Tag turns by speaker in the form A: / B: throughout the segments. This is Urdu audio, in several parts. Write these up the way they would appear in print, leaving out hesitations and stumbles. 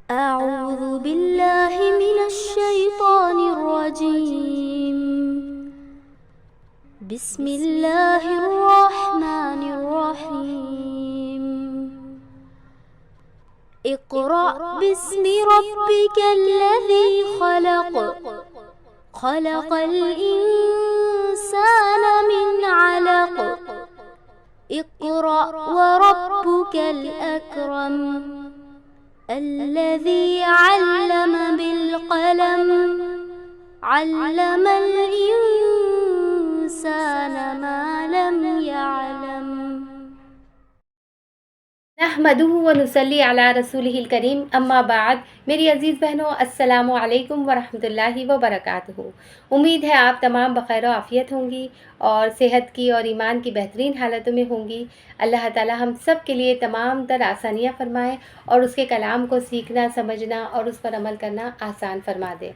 A: أعوذ بالله من الشيطان الرجيم. بسم الله الرحمن الرحيم. اقرأ باسم ربك الذي خلق. خلق الإنسان من علق. اقرأ وربك الأكرم. الذي علم بالقلم. علم الإنسان ما لم يعلم.
B: نحمدہ و نصلی علی رسولہ الکریم، اما بعد. میری عزیز بہنوں، السلام علیکم ورحمۃ اللہ وبرکاتہ. امید ہے آپ تمام بخیر و عافیت ہوں گی اور صحت کی اور ایمان کی بہترین حالتوں میں ہوں گی. اللہ تعالی ہم سب کے لیے تمام تر آسانیاں فرمائے اور اس کے کلام کو سیکھنا، سمجھنا اور اس پر عمل کرنا آسان فرما دے.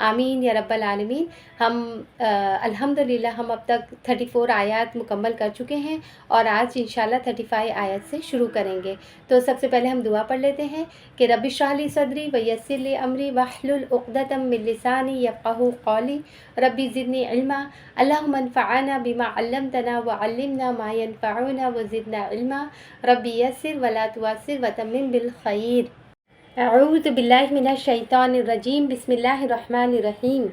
B: آمین یا رب العالمین. ہم الحمدللہ ہم اب تک 34 آیات مکمل کر چکے ہیں اور آج انشاءاللہ 35 آیت سے شروع کریں گے. تو سب سے پہلے ہم دعا پڑھ لیتے ہیں کہ رب اشرح لی صدری ویسر لی امری واحلل عقدۃ من لسانی یفقہوا قولی ربی زدنی علما. اللہم انفعنا بما علمتنا وعلمنا ما ینفعنا وزدنا علما. ربی یسر ولا تعسر وتمم بالخیر. اعوذ باللہ من الشیطان الرجیم. بسم اللہ الرحمن الرحیم.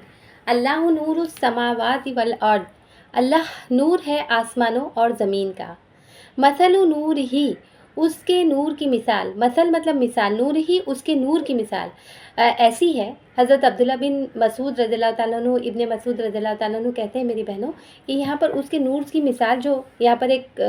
B: اللہ نور السماوات والارض. اللہ نور ہے آسمانوں اور زمین کا. مثل نور ہی، اس کے نور کی مثال. مثل مطلب مثال، نور ہی اس کے نور کی مثال ایسی ہے. حضرت عبداللہ بن مسعود رضی اللہ تعالیٰ عنہ، ابن مسعود رضی اللہ تعالیٰ عنہ کہتے ہیں میری بہنوں کہ یہاں پر اس کے نور کی مثال، جو یہاں پر ایک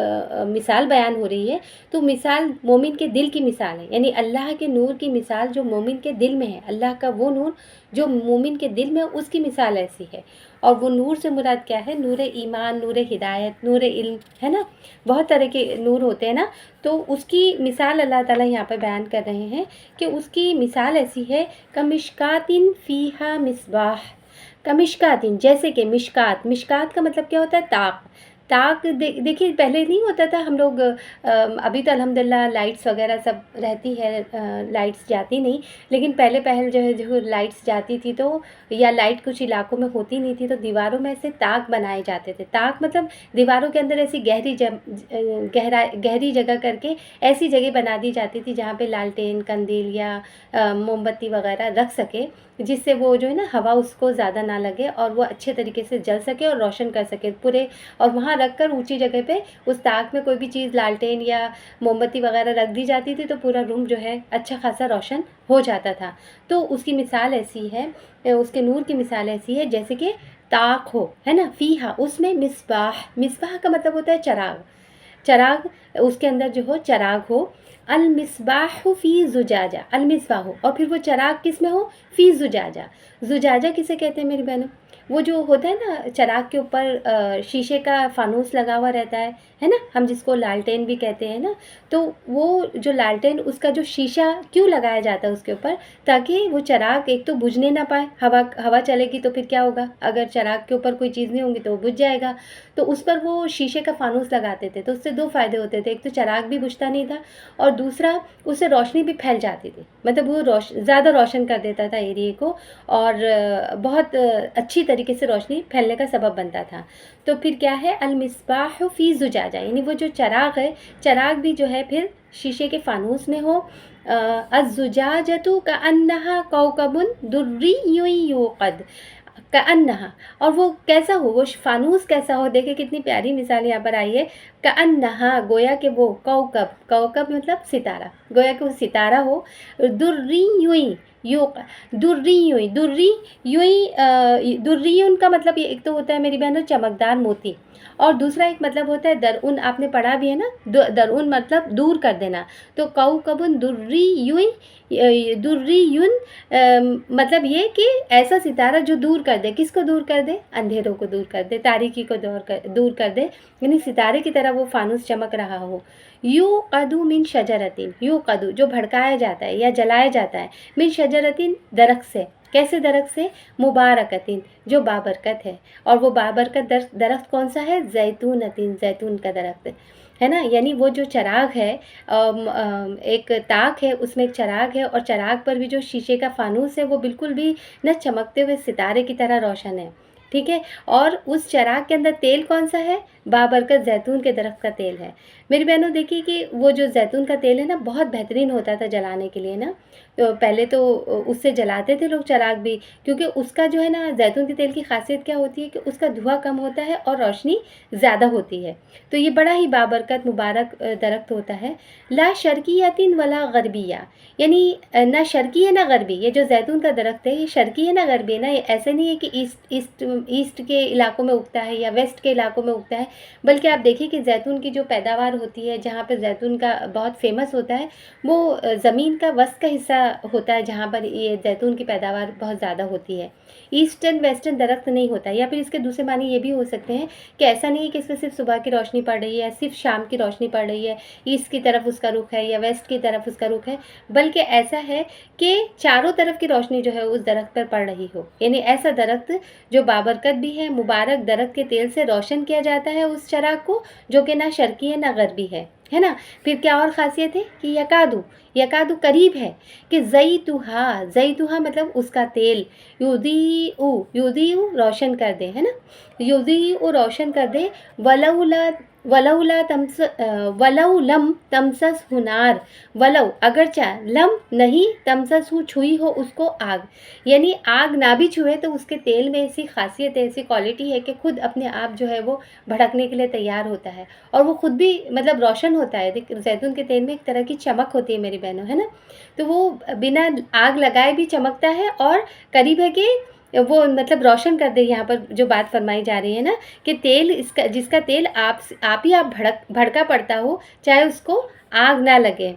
B: مثال بیان ہو رہی ہے، تو مثال مومن کے دل کی مثال ہے. یعنی اللہ کے نور کی مثال جو مومن کے دل میں ہے، اللہ کا وہ نور جو مومن کے دل میں، اس کی مثال ایسی ہے. اور وہ نور سے مراد کیا ہے؟ نور ایمان، نور ہدایت، نور علم، ہے نا. بہت طرح کے نور ہوتے ہیں نا. تو اس کی مثال اللہ تعالیٰ یہاں پہ بیان کر رہے ہیں کہ اس کی مثال ایسی ہے کمشکاتن فیہا مصباح. کمشکاتن جیسے کہ مشکات. مشکات کا مطلب کیا ہوتا ہے؟ طاق. طاق دیکھیے پہلے نہیں ہوتا تھا، ہم لوگ ابھی تو الحمدللہ لائٹس وغیرہ سب رہتی ہے، لائٹس جاتی نہیں، لیکن پہلے جو ہے جو لائٹس جاتی تھی تو، یا لائٹ کچھ علاقوں میں ہوتی نہیں تھی تو دیواروں میں سے طاق بنائے جاتے تھے. طاق مطلب دیواروں کے اندر ایسی گہری جگہ کر کے ایسی جگہ بنا دی جاتی تھی جہاں پہ لالٹین، کندیل یا موم بتی وغیرہ رکھ سکے، جس سے وہ جو ہے نا ہوا اس کو زیادہ نہ لگے اور وہ اچھے طریقے سے جل سکے اور روشن کر سکے پورے. اور وہاں رکھ کر اونچی جگہ پہ اس طاق میں کوئی بھی چیز لالٹین یا موم بتی وغیرہ رکھ دی جاتی تھی تو پورا روم جو ہے اچھا خاصا روشن ہو جاتا تھا. تو اس کی مثال ایسی ہے، اس کے نور کی مثال ایسی ہے جیسے کہ طاق ہو، ہے نا. فیہا اس میں مصباح. مصباح کا مطلب ہوتا ہے چراغ. چراغ اس کے اندر جو ہو چراغ ہو. المصباح فی زجاجہ. المصباح ہو اور پھر وہ چراغ کس میں ہو؟ فی زجاجہ. زجاجہ کسے کہتے ہیں میری بہنوں؟ وہ جو ہوتا ہے نا چراغ کے اوپر شیشے کا فانوس لگا ہوا رہتا ہے نا، ہم جس کو لالٹین بھی کہتے ہیں نا. تو وہ جو لالٹین، اس کا جو شیشہ کیوں لگایا جاتا ہے اس کے اوپر؟ تاکہ وہ چراغ ایک تو بجھنے نہ پائے. ہوا چلے گی تو پھر کیا ہوگا؟ اگر چراغ کے اوپر کوئی چیز نہیں ہوگی تو وہ بجھ جائے گا. تو اس پر وہ شیشے کا فانوس لگاتے تھے. تو اس سے 2 فائدے ہوتے تھے. ایک تو چراغ بھی بجھتا نہیں تھا اور دوسرا اس سے روشنی بھی پھیل جاتی تھی. مطلب وہ زیادہ روشن کر دیتا تھا ایریے کو اور بہت اچھی طریقے سے روشنی پھیلنے کا سبب بنتا تھا. تو پھر کیا ہے؟ المصباح فی زجاجہ، یعنی وہ جو چراغ ہے، چراغ بھی جو ہے پھر شیشے کے فانوس میں ہو. الزجاجۃ کأنہا کوکب دری یوقد. کأنہا، اور وہ کیسا ہو؟ وہ فانوس کیسا ہو؟ دیکھیں کتنی پیاری مثال یہاں پر آئی ہے. کأنہا گویا کہ وہ کوکب. کوکب مطلب ستارہ. گویا کہ وہ ستارہ ہو. دری دریون کا مطلب ایک تو ہوتا ہے میری بہنوں چمکدار موتی، اور دوسرا ایک مطلب ہوتا ہے درون. آپ نے پڑھا بھی ہے نا، درون مطلب دور کر دینا. تو کوکبن دریون مطلب یہ کہ ایسا ستارہ جو دور کر دے. کس کو دور کر دے؟ اندھیروں کو دور کر دے، تاریکی کو دور کر دے. یعنی ستارے کی طرح وہ فانوس چمک رہا ہو. یوقدو من شجرتین. یوقدو جو بھڑکایا جاتا ہے یا جلایا جاتا ہے، من شجرتین درخت سے. کیسے درخت سے؟ مبارکتین جو بابرکت ہے. اور وہ بابرکت درخت کون سا ہے؟ زیتونتین زیتون کا درخت. ہے نا, یعنی وہ جو چراغ ہے ایک تاک ہے, اس میں ایک چراغ ہے, اور چراغ پر بھی جو شیشے کا فانوس ہے وہ بالکل بھی نہ چمکتے ہوئے ستارے کی طرح روشن ہے, ٹھیک ہے. اور اس چراغ کے اندر تیل کون سا ہے؟ بابرکت زیتون کے درخت کا تیل ہے. میری بہنوں دیکھیے کہ وہ جو زیتون کا تیل ہے نا بہت بہترین ہوتا تھا جلانے کے لیے نا. تو پہلے تو اس سے جلاتے تھے لوگ چراغ بھی, کیونکہ اس کا جو ہے نا زیتون کے تیل کی خاصیت کیا ہوتی ہے کہ اس کا دھواں کم ہوتا ہے اور روشنی زیادہ ہوتی ہے. تو یہ بڑا ہی بابرکت مبارک درخت ہوتا ہے. لا شرقیت ولا غربیہ, یعنی نہ شرقی ہے نہ غربی. یہ جو زیتون کا درخت ہے یہ شرقی ہے نہ غربی ہے نا, یہ ایسے نہیں ہے کہ ایسٹ کے علاقوں میں اگتا ہے یا ویسٹ کے علاقوں میں اگتا ہے, بلکہ آپ دیکھیے کہ زیتون کی جو پیداوار ہوتی ہے جہاں پہ زیتون کا بہت فیمس ہوتا ہے وہ زمین کا وسط کا حصہ ہوتا ہے جہاں پر یہ زیتون کی پیداوار بہت زیادہ ہوتی ہے. ایسٹرن ویسٹرن درخت نہیں ہوتا. یا پھر اس کے دوسرے معنی یہ بھی ہو سکتے ہیں کہ ایسا نہیں ہے کہ اس میں صرف صبح کی روشنی پڑ رہی ہے, صرف شام کی روشنی پڑ رہی ہے, ایسٹ کی طرف اس کا رخ ہے یا ویسٹ کی طرف اس کا رخ ہے, بلکہ ایسا ہے کہ چاروں طرف کی روشنی جو ہے اس درخت پر پڑ رہی ہو. یعنی ایسا درخت جو بابرکت بھی ہے, مبارک درخت کے تیل سے روشن کیا جاتا ہے اس چراغ کو, جو کہ نہ شرقی ہے نہ غربی ہے نا. پھر کیا اور خاصیت ہے کہ یکادو قریب ہے, کہ زیتوہا مطلب اس کا تیل, یودیو روشن کر دے, ہے نا, یودیو روشن کر دے. ولو لم تمسس ہنار, ولو اگرچہ لم نہیں تمسس چھوئی ہو اس کو آگ, یعنی آگ نہ بھی چھوئے تو اس کے تیل میں ایسی خاصیت ہے, ایسی کوالٹی ہے کہ خود اپنے آپ جو ہے وہ بھڑکنے کے لیے تیار ہوتا ہے, اور وہ خود بھی مطلب روشن ہوتا ہے. زیتون کے تیل میں ایک طرح کی چمک ہوتی ہے میری بہنوں, ہے نا. تو وہ بنا آگ لگائے بھی چمکتا ہے, اور قریب ہے کہ وہ مطلب روشن کر دے. یہاں پر جو بات فرمائی جا رہی ہے نا کہ تیل جس کا تیل آپ بھڑکا پڑتا ہو, چاہے اس کو آگ نہ لگے.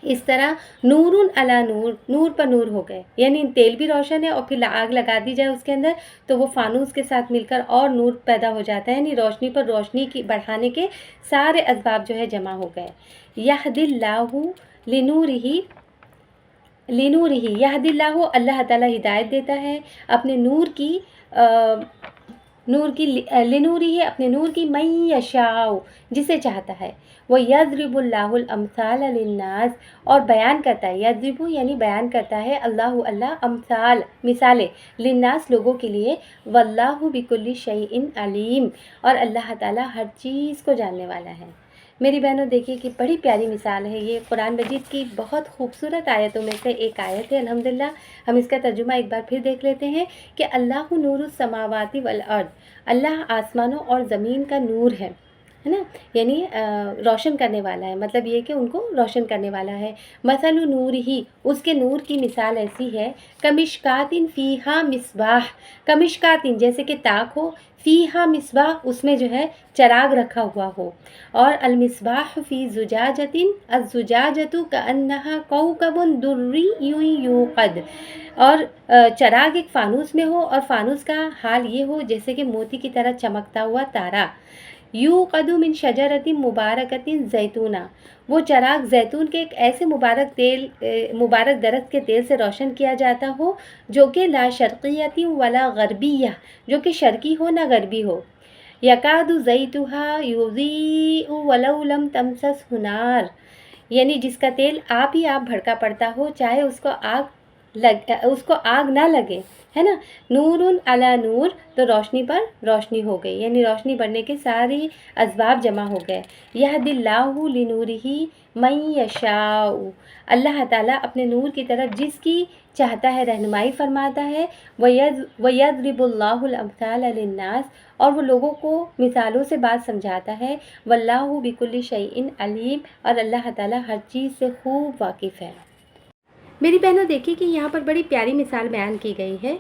B: اس طرح نور علی نور, نور پر نور ہو گئے, یعنی تیل بھی روشن ہے اور پھر آگ لگا دی جائے اس کے اندر تو وہ فانوس کے ساتھ مل کر اور نور پیدا ہو جاتا ہے, یعنی روشنی پر روشنی کی بڑھانے کے سارے اسباب جو ہے جمع ہو گئے. یہد اللہ لنورہ, یہد اللہ, اللہ تعالیٰ ہدایت دیتا ہے اپنے نور کی لنورہ, اپنے نور کی من یشاء, جسے چاہتا ہے. وہ یضرب اللہ الامثال للناس, اور بیان کرتا ہے, یضرب یعنی بیان کرتا ہے اللہ امثال مثالیں, للناس لوگوں کے لیے, واللہ بکل شیء علیم, اور اللہ تعالیٰ ہر چیز کو جاننے والا ہے. میری بہنوں دیکھیے کہ بڑی پیاری مثال ہے یہ, قرآن مجید کی بہت خوبصورت آیتوں میں سے ایک آیت ہے. الحمدللہ ہم اس کا ترجمہ ایک بار پھر دیکھ لیتے ہیں کہ اللہ نور السماوات والارض, اللہ آسمانوں اور زمین کا نور ہے نا, یعنی روشن کرنے والا ہے, مطلب یہ کہ ان کو روشن کرنے والا ہے. مثل نور ہی, اس کے نور کی مثال ایسی ہے, کمشکاتن فیہا مصباح, کمشکاتن جیسے کہ تاک ہو, فیہا مصباح اس میں جو ہے چراغ رکھا ہوا ہو, اور المصباح فی زجاجتن, الزجاجۃ کأنہا کوکب دری یوقد, اور چراغ ایک فانوس میں ہو اور فانوس کا حال یہ ہو جیسے کہ موتی کی طرح چمکتا ہوا تارا. یوقد من شجرۃ مبارکۃ زیتونہ, وہ چراغ زیتون کے ایک ایسے مبارک درخت کے تیل سے روشن کیا جاتا ہو جو کہ لا شرقیت ولا غربیہ, جو کہ شرقی ہو نہ غربی ہو. یکاد زیتھا یضیء ولو لم تمسس نار, یعنی جس کا تیل آپ بھڑکا پڑتا ہو, چاہے اس کو آگ نہ لگے, ہے نا. نور علی نور, تو روشنی پر روشنی ہو گئی, یعنی روشنی بڑھنے کے سارے اسباب جمع ہو گئے. یہد اللہ لنورہ من یشاء, اللہ تعالیٰ اپنے نور کی طرف جس کی چاہتا ہے رہنمائی فرماتا ہے. وَيَضْرِبُ اللَّهُ الْأَمْثَالَ لِلنَّاسِ, اور وہ لوگوں کو مثالوں سے بات سمجھاتا ہے. وَاللَّهُ بِكُلِّ شَيْءٍ عَلِيمٌ, اور اللہ تعالیٰ ہر چیز سے خوب واقف ہے. میری بہنوں دیکھیے کہ یہاں پر بڑی پیاری مثال بیان کی گئی ہے.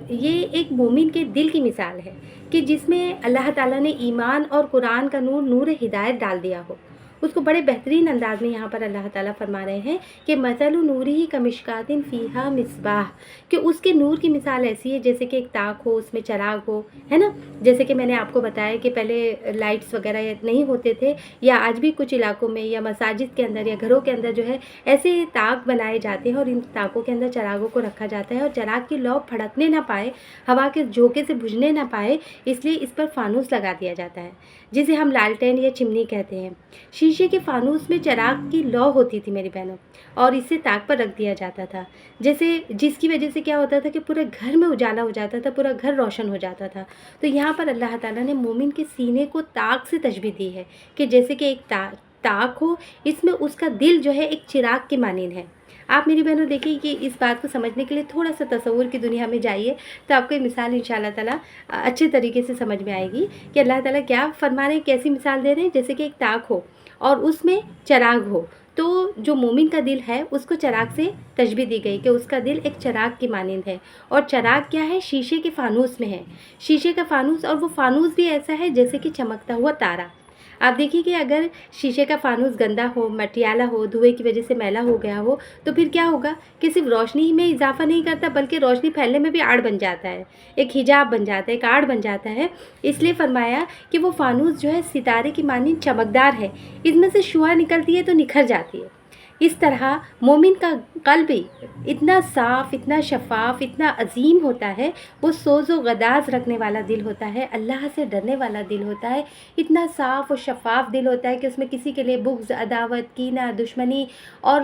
B: یہ ایک مومن کے دل کی مثال ہے کہ جس میں اللہ تعالیٰ نے ایمان اور قرآن کا نور ہدایت ڈال دیا ہو. اس کو بڑے بہترین انداز میں یہاں پر اللہ تعالیٰ فرما رہے ہیں کہ مثل نورہ کمشکاتن فیہا مصباح, کہ اس کے نور کی مثال ایسی ہے جیسے کہ ایک تاک ہو, اس میں چراغ ہو, ہے نا. جیسے کہ میں نے آپ کو بتایا کہ پہلے لائٹس وغیرہ نہیں ہوتے تھے, یا آج بھی کچھ علاقوں میں یا مساجد کے اندر یا گھروں کے اندر جو ہے ایسے تاک بنائے جاتے ہیں, اور ان تاکوں کے اندر چراغوں کو رکھا جاتا ہے, اور چراغ کی لو پھڑکنے نہ پائے, ہوا کے جھونکے سے بجھنے نہ پائے, اس لیے اس پر فانوس لگا دیا جاتا ہے. جسے ہم لالٹین یا چمنی کہتے ہیں۔ شیشے کے فانوس میں چراغ کی لو ہوتی تھی میری بہنوں، اور اسے تاک پر رکھ دیا جاتا تھا، جس کی وجہ سے کیا ہوتا تھا کہ پورے گھر میں اجالا ہو جاتا تھا، پورا گھر روشن ہو جاتا تھا۔ تو یہاں پر اللہ تعالیٰ نے مومن کے سینے کو تاک سے تشبیہ دی ہے کہ جیسے کہ ایک تاک ہو، اس میں اس کا دل جو ہے ایک چراغ کے مانند ہے۔ آپ میری بہنوں دیکھیے کہ اس بات کو سمجھنے کے لیے تھوڑا سا تصور کی دنیا میں جائیے، تو آپ کو یہ مثال ان شاء اللہ تعالیٰ اچھے طریقے سے سمجھ میں آئے گی کہ اللہ تعالیٰ کیا فرما رہے ہیں، کیسی مثال دے رہے ہیں۔ جیسے کہ ایک تاک ہو اور اس میں چراغ ہو، تو جو مومن کا دل ہے اس کو چراغ سے تشبیہ دی گئی کہ اس کا دل ایک چراغ کی مانند ہے، اور چراغ کیا ہے، شیشے کے فانوس میں ہے، شیشے کا فانوس، اور وہ فانوس بھی ایسا ہے جیسے کہ چمکتا ہوا تارا۔ آپ دیکھیے کہ اگر شیشے کا فانوس گندا ہو، مٹیالہ ہو، دھوئے کی وجہ سے میلا ہو گیا ہو، تو پھر کیا ہوگا کہ صرف روشنی میں اضافہ نہیں کرتا بلکہ روشنی پھیلنے میں بھی آڑ بن جاتا ہے، ایک حجاب بن جاتا ہے، ایک آڑ بن جاتا ہے۔ اس لیے فرمایا کہ وہ فانوس جو ہے ستارے کی مانند چمکدار ہے، اس میں سے شعاع نکلتی ہے تو نکھر جاتی ہے۔ اس طرح مومن کا قلب بھی اتنا صاف، اتنا شفاف، اتنا عظیم ہوتا ہے، وہ سوز و غداز رکھنے والا دل ہوتا ہے، اللہ سے ڈرنے والا دل ہوتا ہے، اتنا صاف و شفاف دل ہوتا ہے کہ اس میں کسی کے لیے بغض، عداوت، کینہ، دشمنی اور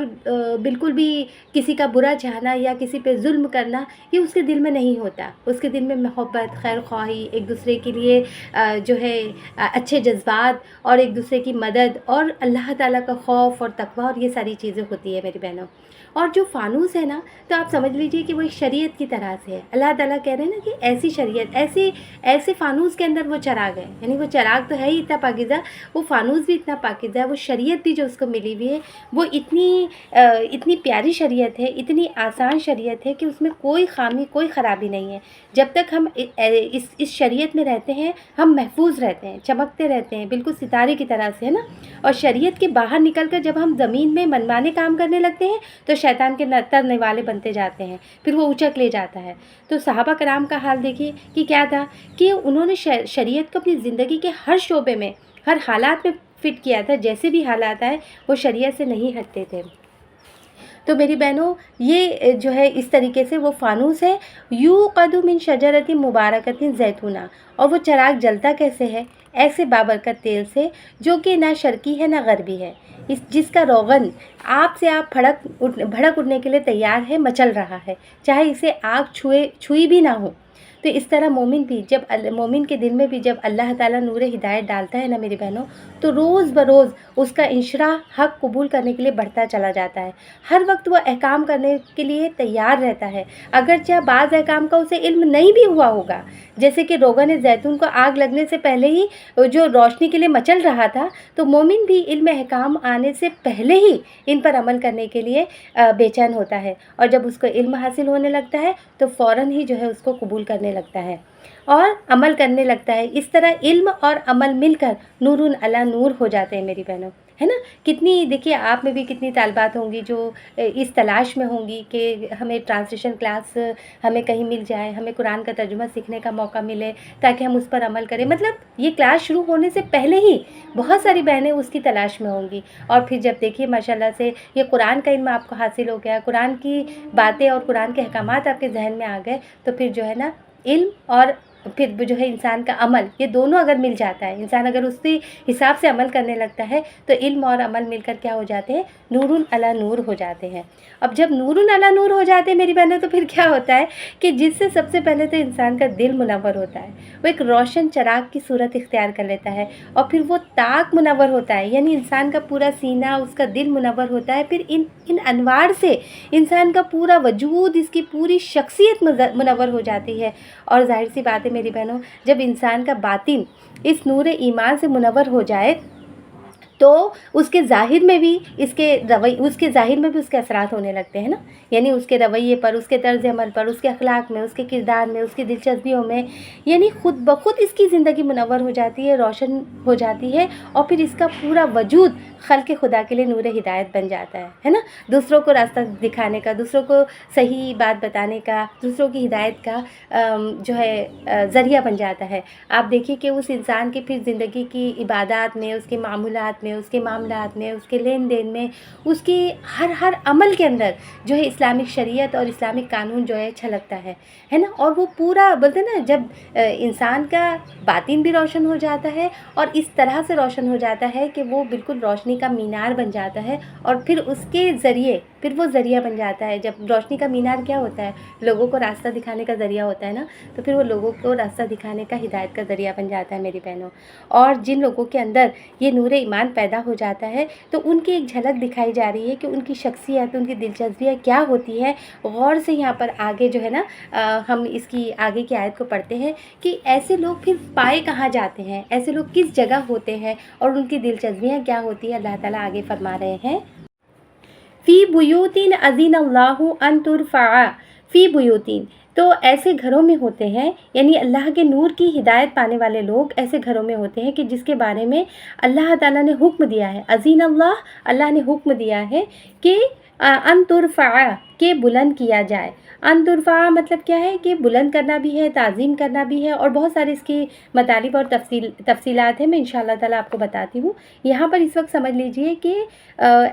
B: بالکل بھی کسی کا برا چاہنا یا کسی پہ ظلم کرنا، یہ اس کے دل میں نہیں ہوتا۔ اس کے دل میں محبت، خیر خواہی، ایک دوسرے کے لیے جو ہے اچھے جذبات اور ایک دوسرے کی مدد اور اللہ تعالیٰ کا خوف اور تقویٰ اور یہ ساری چیزیں ہوتی ہے میری بہنوں۔ اور جو فانوس ہے نا، تو آپ سمجھ لیجئے کہ وہ ایک شریعت کی طرح سے ہے۔ اللہ تعالیٰ کہہ رہے ہیں نا کہ ایسی شریعت، ایسے فانوس کے اندر وہ چراغ ہے، یعنی وہ چراغ تو ہے ہی اتنا پاکیزہ، وہ فانوس بھی اتنا پاکیزہ ہے، وہ شریعت بھی جو اس کو ملی ہوئی ہے وہ اتنی پیاری شریعت ہے، اتنی آسان شریعت ہے کہ اس میں کوئی خامی، کوئی خرابی نہیں ہے۔ جب تک ہم اس شریعت میں رہتے ہیں ہم محفوظ رہتے ہیں، چمکتے رہتے ہیں، بالکل ستارے کی طرح سے، ہے نا۔ اور شریعت کے باہر نکل کر جب ہم زمین میں منمانے کام کرنے لگتے ہیں تو شیطان کے ترنے والے بنتے جاتے ہیں، پھر وہ اچک لے جاتا ہے۔ تو صحابہ کرام کا حال دیکھیے کہ کیا تھا کہ انہوں نے شریعت کو اپنی زندگی کے ہر شعبے میں، ہر حالات میں فٹ کیا تھا، جیسے بھی حالات آئے وہ شریعت سے نہیں ہٹتے تھے۔ تو میری بہنوں یہ جو ہے اس طریقے سے وہ فانوس ہے، یوقد من شجرۃ مبارکۃ زیتونہ، اور وہ چراغ جلتا کیسے ہے، ایسے بابرکت تیل سے جو کہ نہ شرقی ہے نہ غربی ہے، جس کا روغن آپ سے آپ بھڑک اٹھنے کے لیے تیار ہے، مچل رہا ہے، چاہے اسے آگ چھوئی بھی نہ ہو۔ تو اس طرح مومن کے دل میں بھی جب اللہ تعالیٰ نور ہدایت ڈالتا ہے نا میری بہنوں، تو روز بروز اس کا انشراح حق قبول کرنے کے لیے بڑھتا چلا جاتا ہے، ہر وقت وہ احکام کرنے کے لیے تیار رہتا ہے، اگرچہ بعض احکام کا اسے علم نہیں بھی ہوا ہوگا، جیسے کہ روغن زیتون کو آگ لگنے سے پہلے ہی جو روشنی کے لیے مچل رہا تھا، تو مومن بھی علم احکام آنے سے پہلے ہی ان پر عمل کرنے کے لیے بے چین ہوتا ہے، اور جب اس کو علم حاصل ہونے لگتا ہے تو فوراً ہی جو ہے اس کو قبول کرنے لگتا ہے اور عمل کرنے لگتا ہے۔ اس طرح علم اور عمل مل کر نور علی نور ہو جاتے ہیں میری بہنوں، ہے نا۔ کتنی دیکھیے آپ میں بھی کتنی طالبات ہوں گی جو اس تلاش میں ہوں گی کہ ہمیں ٹرانسلیشن کلاس ہمیں کہیں مل جائے، ہمیں قرآن کا ترجمہ سیکھنے کا موقع ملے تاکہ ہم اس پر عمل کریں۔ مطلب یہ کلاس شروع ہونے سے پہلے ہی بہت ساری بہنیں اس کی تلاش میں ہوں گی، اور پھر جب دیکھیے ماشاءاللہ سے یہ قرآن کا علم آپ کو حاصل ہو گیا، قرآن کی باتیں اور قرآن کے احکامات آپ کے ذہن میں آ گئے، تو پھر جو ہے نا علم اور پھر جو ہے انسان کا عمل، یہ دونوں اگر مل جاتا ہے، انسان اگر اس کے حساب سے عمل کرنے لگتا ہے تو علم اور عمل مل کر کیا ہو جاتے ہیں، نور علی نور ہو جاتے ہیں۔ اب جب نور علی نور ہو جاتے ہیں میری بہنوں، تو پھر کیا ہوتا ہے کہ جس سے سب سے پہلے تو انسان کا دل منور ہوتا ہے، وہ ایک روشن چراغ کی صورت اختیار کر لیتا ہے، اور پھر وہ طاق منور ہوتا ہے، یعنی انسان کا پورا سینہ، اس کا دل منور ہوتا ہے۔ پھر ان انوار سے انسان کا پورا وجود، اس کی پوری شخصیت منور ہو جاتی ہے۔ اور ظاہر سی بات ہے میری بہنوں، جب انسان کا باطن اس نور ایمان سے منور ہو جائے تو اس کے ظاہر میں بھی اس کے اثرات ہونے لگتے ہیں نا، یعنی اس کے رویے پر، اس کے طرز عمل پر، اس کے اخلاق میں، اس کے کردار میں، اس کی دلچسپیوں میں، یعنی خود بخود اس کی زندگی منور ہو جاتی ہے، روشن ہو جاتی ہے، اور پھر اس کا پورا وجود خلق خدا کے لیے نور ہدایت بن جاتا ہے نا، دوسروں کو راستہ دکھانے کا، دوسروں کو صحیح بات بتانے کا، دوسروں کی ہدایت کا جو ہے ذریعہ بن جاتا ہے۔ آپ دیکھیے کہ اس انسان کی پھر زندگی کی عبادات میں، اس کے معمولات میں، میں، اس کے معاملات میں، اس کے لین دین میں، اس کے ہر عمل کے اندر جو ہے اسلامک شریعت اور اسلامک قانون جو ہے چھلکتا ہے نا. اور وہ پورا بولتے ہیں نا، جب انسان کا باطن بھی روشن ہو جاتا ہے اور اس طرح سے روشن ہو جاتا ہے کہ وہ بالکل روشنی کا مینار بن جاتا ہے، اور پھر اس کے ذریعے پھر وہ ذریعہ بن جاتا ہے. جب روشنی کا مینار کیا ہوتا ہے؟ لوگوں کو راستہ دکھانے کا ذریعہ ہوتا ہے نا، تو پھر وہ لوگوں کو راستہ دکھانے کا ہدایت کا ذریعہ بن جاتا ہے میری بہنوں. اور جن لوگوں کے اندر یہ نور ایمان پیدا ہو جاتا ہے تو ان کی ایک جھلک دکھائی جا رہی ہے کہ ان کی شخصیت، ان کی دلچسپیاں کیا ہوتی ہے. غور سے یہاں پر آگے جو ہے نا ہم اس کی آگے کی آیت کو پڑھتے ہیں کہ ایسے لوگ پھر پائے کہاں جاتے ہیں، ایسے لوگ کس جگہ ہوتے ہیں اور ان کی دلچسپیاں کیا ہوتی ہیں. اللہ تعالیٰ آگے فرما رہے ہیں فی بیوتین اذین اللہ ان ترفع فی بیوتین، تو ایسے گھروں میں ہوتے ہیں، یعنی اللہ کے نور کی ہدایت پانے والے لوگ ایسے گھروں میں ہوتے ہیں کہ جس کے بارے میں اللہ تعالیٰ نے حکم دیا ہے. اذین اللہ نے حکم دیا ہے کہ ان ترفع، کہ بلند کیا جائے. ان ترفع مطلب کیا ہے کہ بلند کرنا بھی ہے، تعظیم کرنا بھی ہے، اور بہت سارے اس کی مطالب اور تفصیلات ہیں. میں انشاءاللہ تعالیٰ آپ کو بتاتی ہوں. یہاں پر اس وقت سمجھ لیجئے کہ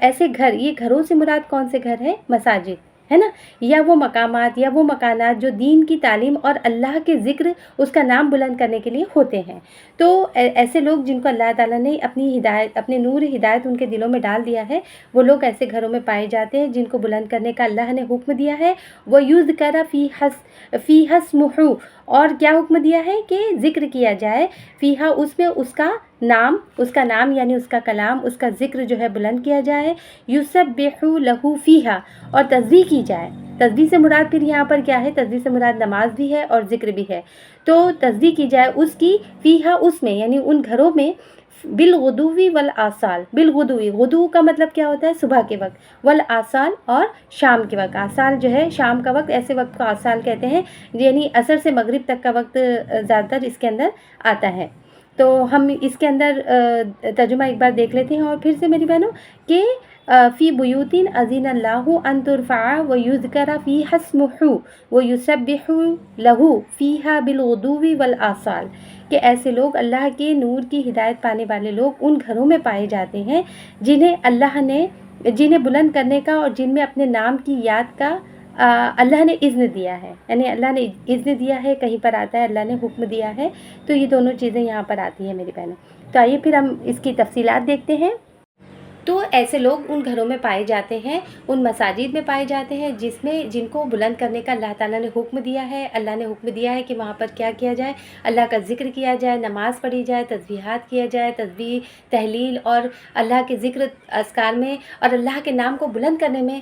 B: ایسے گھر، یہ گھروں سے مراد کون سے گھر ہیں؟ مساجد ہے نا، یا وہ مقامات یا وہ مکانات جو دین کی تعلیم اور اللہ کے ذکر، اس کا نام بلند کرنے کے لیے ہوتے ہیں. تو ایسے لوگ جن کو اللہ تعالیٰ نے اپنی ہدایت، اپنے نور ہدایت ان کے دلوں میں ڈال دیا ہے، وہ لوگ ایسے گھروں میں پائے جاتے ہیں جن کو بلند کرنے کا اللہ نے حکم دیا ہے. وَيُذْكَرَ فِيهَا اسْمُهُ، اور کیا حکم دیا ہے کہ ذکر کیا جائے، فیہا اس میں اس کا نام یعنی اس کا کلام، اس کا ذکر جو ہے بلند کیا جائے. یُسَبِّحُ لَهُ فیہا، اور تسبیح کی جائے. تسبیح سے مراد پھر یہاں پر کیا ہے؟ تسبیح سے مراد نماز بھی ہے اور ذکر بھی ہے. تو تسبیح کی جائے اس کی، فیہا اس میں، یعنی ان گھروں میں، بالغدو والآصال. بالغدو، غدو کا مطلب کیا ہوتا ہے؟ صبح کے وقت. والآصال، اور شام کے وقت. آصال جو ہے شام کا وقت، ایسے وقت کو آصال کہتے ہیں، یعنی عصر سے مغرب تک کا وقت زیادہ تر اس کے اندر آتا ہے. تو ہم اس کے اندر ترجمہ ایک بار دیکھ لیتے ہیں اور پھر سے میری بہنوں کہ فی بیوتین اذین اللہ ان ترفع ویذکر فیہا اسمہ ویسبح لہ فیہا بالغدو والآصال، کہ ایسے لوگ اللہ کے نور کی ہدایت پانے والے لوگ ان گھروں میں پائے جاتے ہیں جنہیں بلند کرنے کا اور جن میں اپنے نام کی یاد کا اللہ نے اذن دیا ہے. یعنی اللہ نے اذن دیا ہے، کہیں پر آتا ہے اللہ نے حکم دیا ہے. تو یہ دونوں چیزیں یہاں پر آتی ہیں میری بہنوں. تو آئیے پھر ہم اس کی تفصیلات دیکھتے ہیں. تو ایسے لوگ ان گھروں میں پائے جاتے ہیں، ان مساجد میں پائے جاتے ہیں جن کو بلند کرنے کا اللہ تعالیٰ نے حکم دیا ہے. اللہ نے حکم دیا ہے کہ وہاں پر کیا کیا جائے؟ اللہ کا ذکر کیا جائے، نماز پڑھی جائے، تسبیحات کیا جائے، تسبیح، تحلیل اور اللہ کے ذکر اذکار میں اور اللہ کے نام کو بلند کرنے میں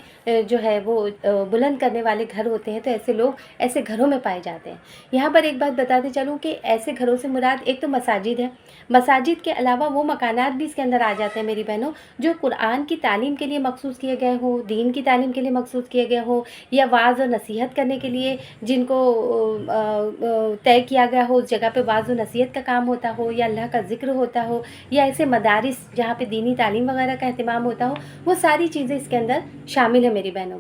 B: جو ہے وہ بلند کرنے والے گھر ہوتے ہیں. تو ایسے لوگ ایسے گھروں میں پائے جاتے ہیں. یہاں پر ایک بات بتاتے چلوں کہ ایسے گھروں سے مراد ایک تو مساجد ہے. مساجد کے علاوہ وہ مکانات بھی اس کے اندر آ جاتے ہیں میری بہنوں جو قرآن کی تعلیم کے لیے مخصوص کیے گئے ہوں، دین کی تعلیم کے لیے مخصوص کیے گئے ہوں، یا واعظ و نصیحت کرنے کے لیے جن کو طے کیا گیا ہو، اس جگہ پہ واعظ و نصیحت کا کام ہوتا ہو، یا اللہ کا ذکر ہوتا ہو، یا ایسے مدارس جہاں پہ دینی تعلیم وغیرہ کا اہتمام ہوتا ہو. وہ ساری چیزیں اس کے اندر شامل ہیں میری بہنوں.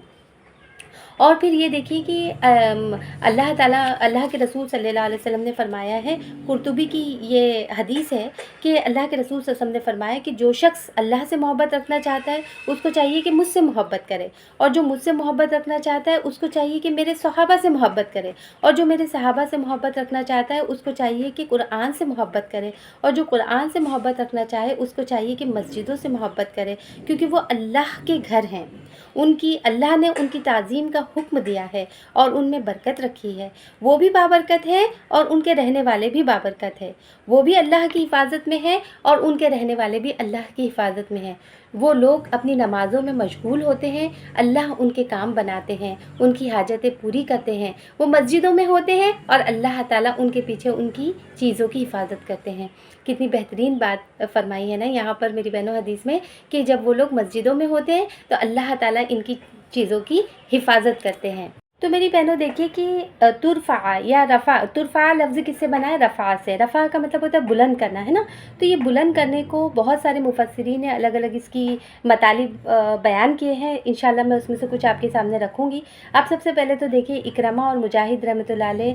B: اور پھر یہ دیکھیے کہ اللہ تعالیٰ، اللہ کے رسول صلی اللہ علیہ وسلم نے فرمایا ہے، قرطبی کی یہ حدیث ہے کہ اللہ کے رسول صلی اللہ علیہ وسلم نے فرمایا کہ جو شخص اللہ سے محبت رکھنا چاہتا ہے اس کو چاہیے کہ مجھ سے محبت کرے، اور جو مجھ سے محبت رکھنا چاہتا ہے اس کو چاہیے کہ میرے صحابہ سے محبت کرے، اور جو میرے صحابہ سے محبت رکھنا چاہتا ہے اس کو چاہیے کہ قرآن سے محبت کرے، اور جو قرآن سے محبت رکھنا چاہے اس کو چاہیے کہ مسجدوں سے محبت کرے، کیونکہ وہ اللہ کے گھر ہیں. اللہ نے ان کی تعظیم کا حکم دیا ہے اور ان میں برکت رکھی ہے. وہ بھی بابرکت ہے اور ان کے رہنے والے بھی بابرکت ہے. وہ بھی اللہ کی حفاظت میں ہیں اور ان کے رہنے والے بھی اللہ کی حفاظت میں ہیں. وہ لوگ اپنی نمازوں میں مشغول ہوتے ہیں، اللہ ان کے کام بناتے ہیں، ان کی حاجتیں پوری کرتے ہیں. وہ مسجدوں میں ہوتے ہیں اور اللہ تعالیٰ ان کے پیچھے ان کی چیزوں کی حفاظت کرتے ہیں. کتنی بہترین بات فرمائی ہے نا یہاں پر میری بہنوں حدیث میں کہ جب وہ لوگ مسجدوں میں ہوتے ہیں تو اللہ تعالیٰ ان کی چیزوں کی حفاظت کرتے ہیں. تو میری بہنوں دیکھیے کہ ترفع یا رفع، ترفع لفظ کس سے بنا ہے؟ رفع سے. رفع کا مطلب ہوتا ہے بلند کرنا، ہے نا. تو یہ بلند کرنے کو بہت سارے مفسرین نے الگ الگ اس کی مطالب بیان کیے ہیں. انشاءاللہ میں اس میں سے کچھ آپ کے سامنے رکھوں گی. آپ سب سے پہلے تو دیکھیے اکرمہ اور مجاہد رحمۃ اللہ علیہ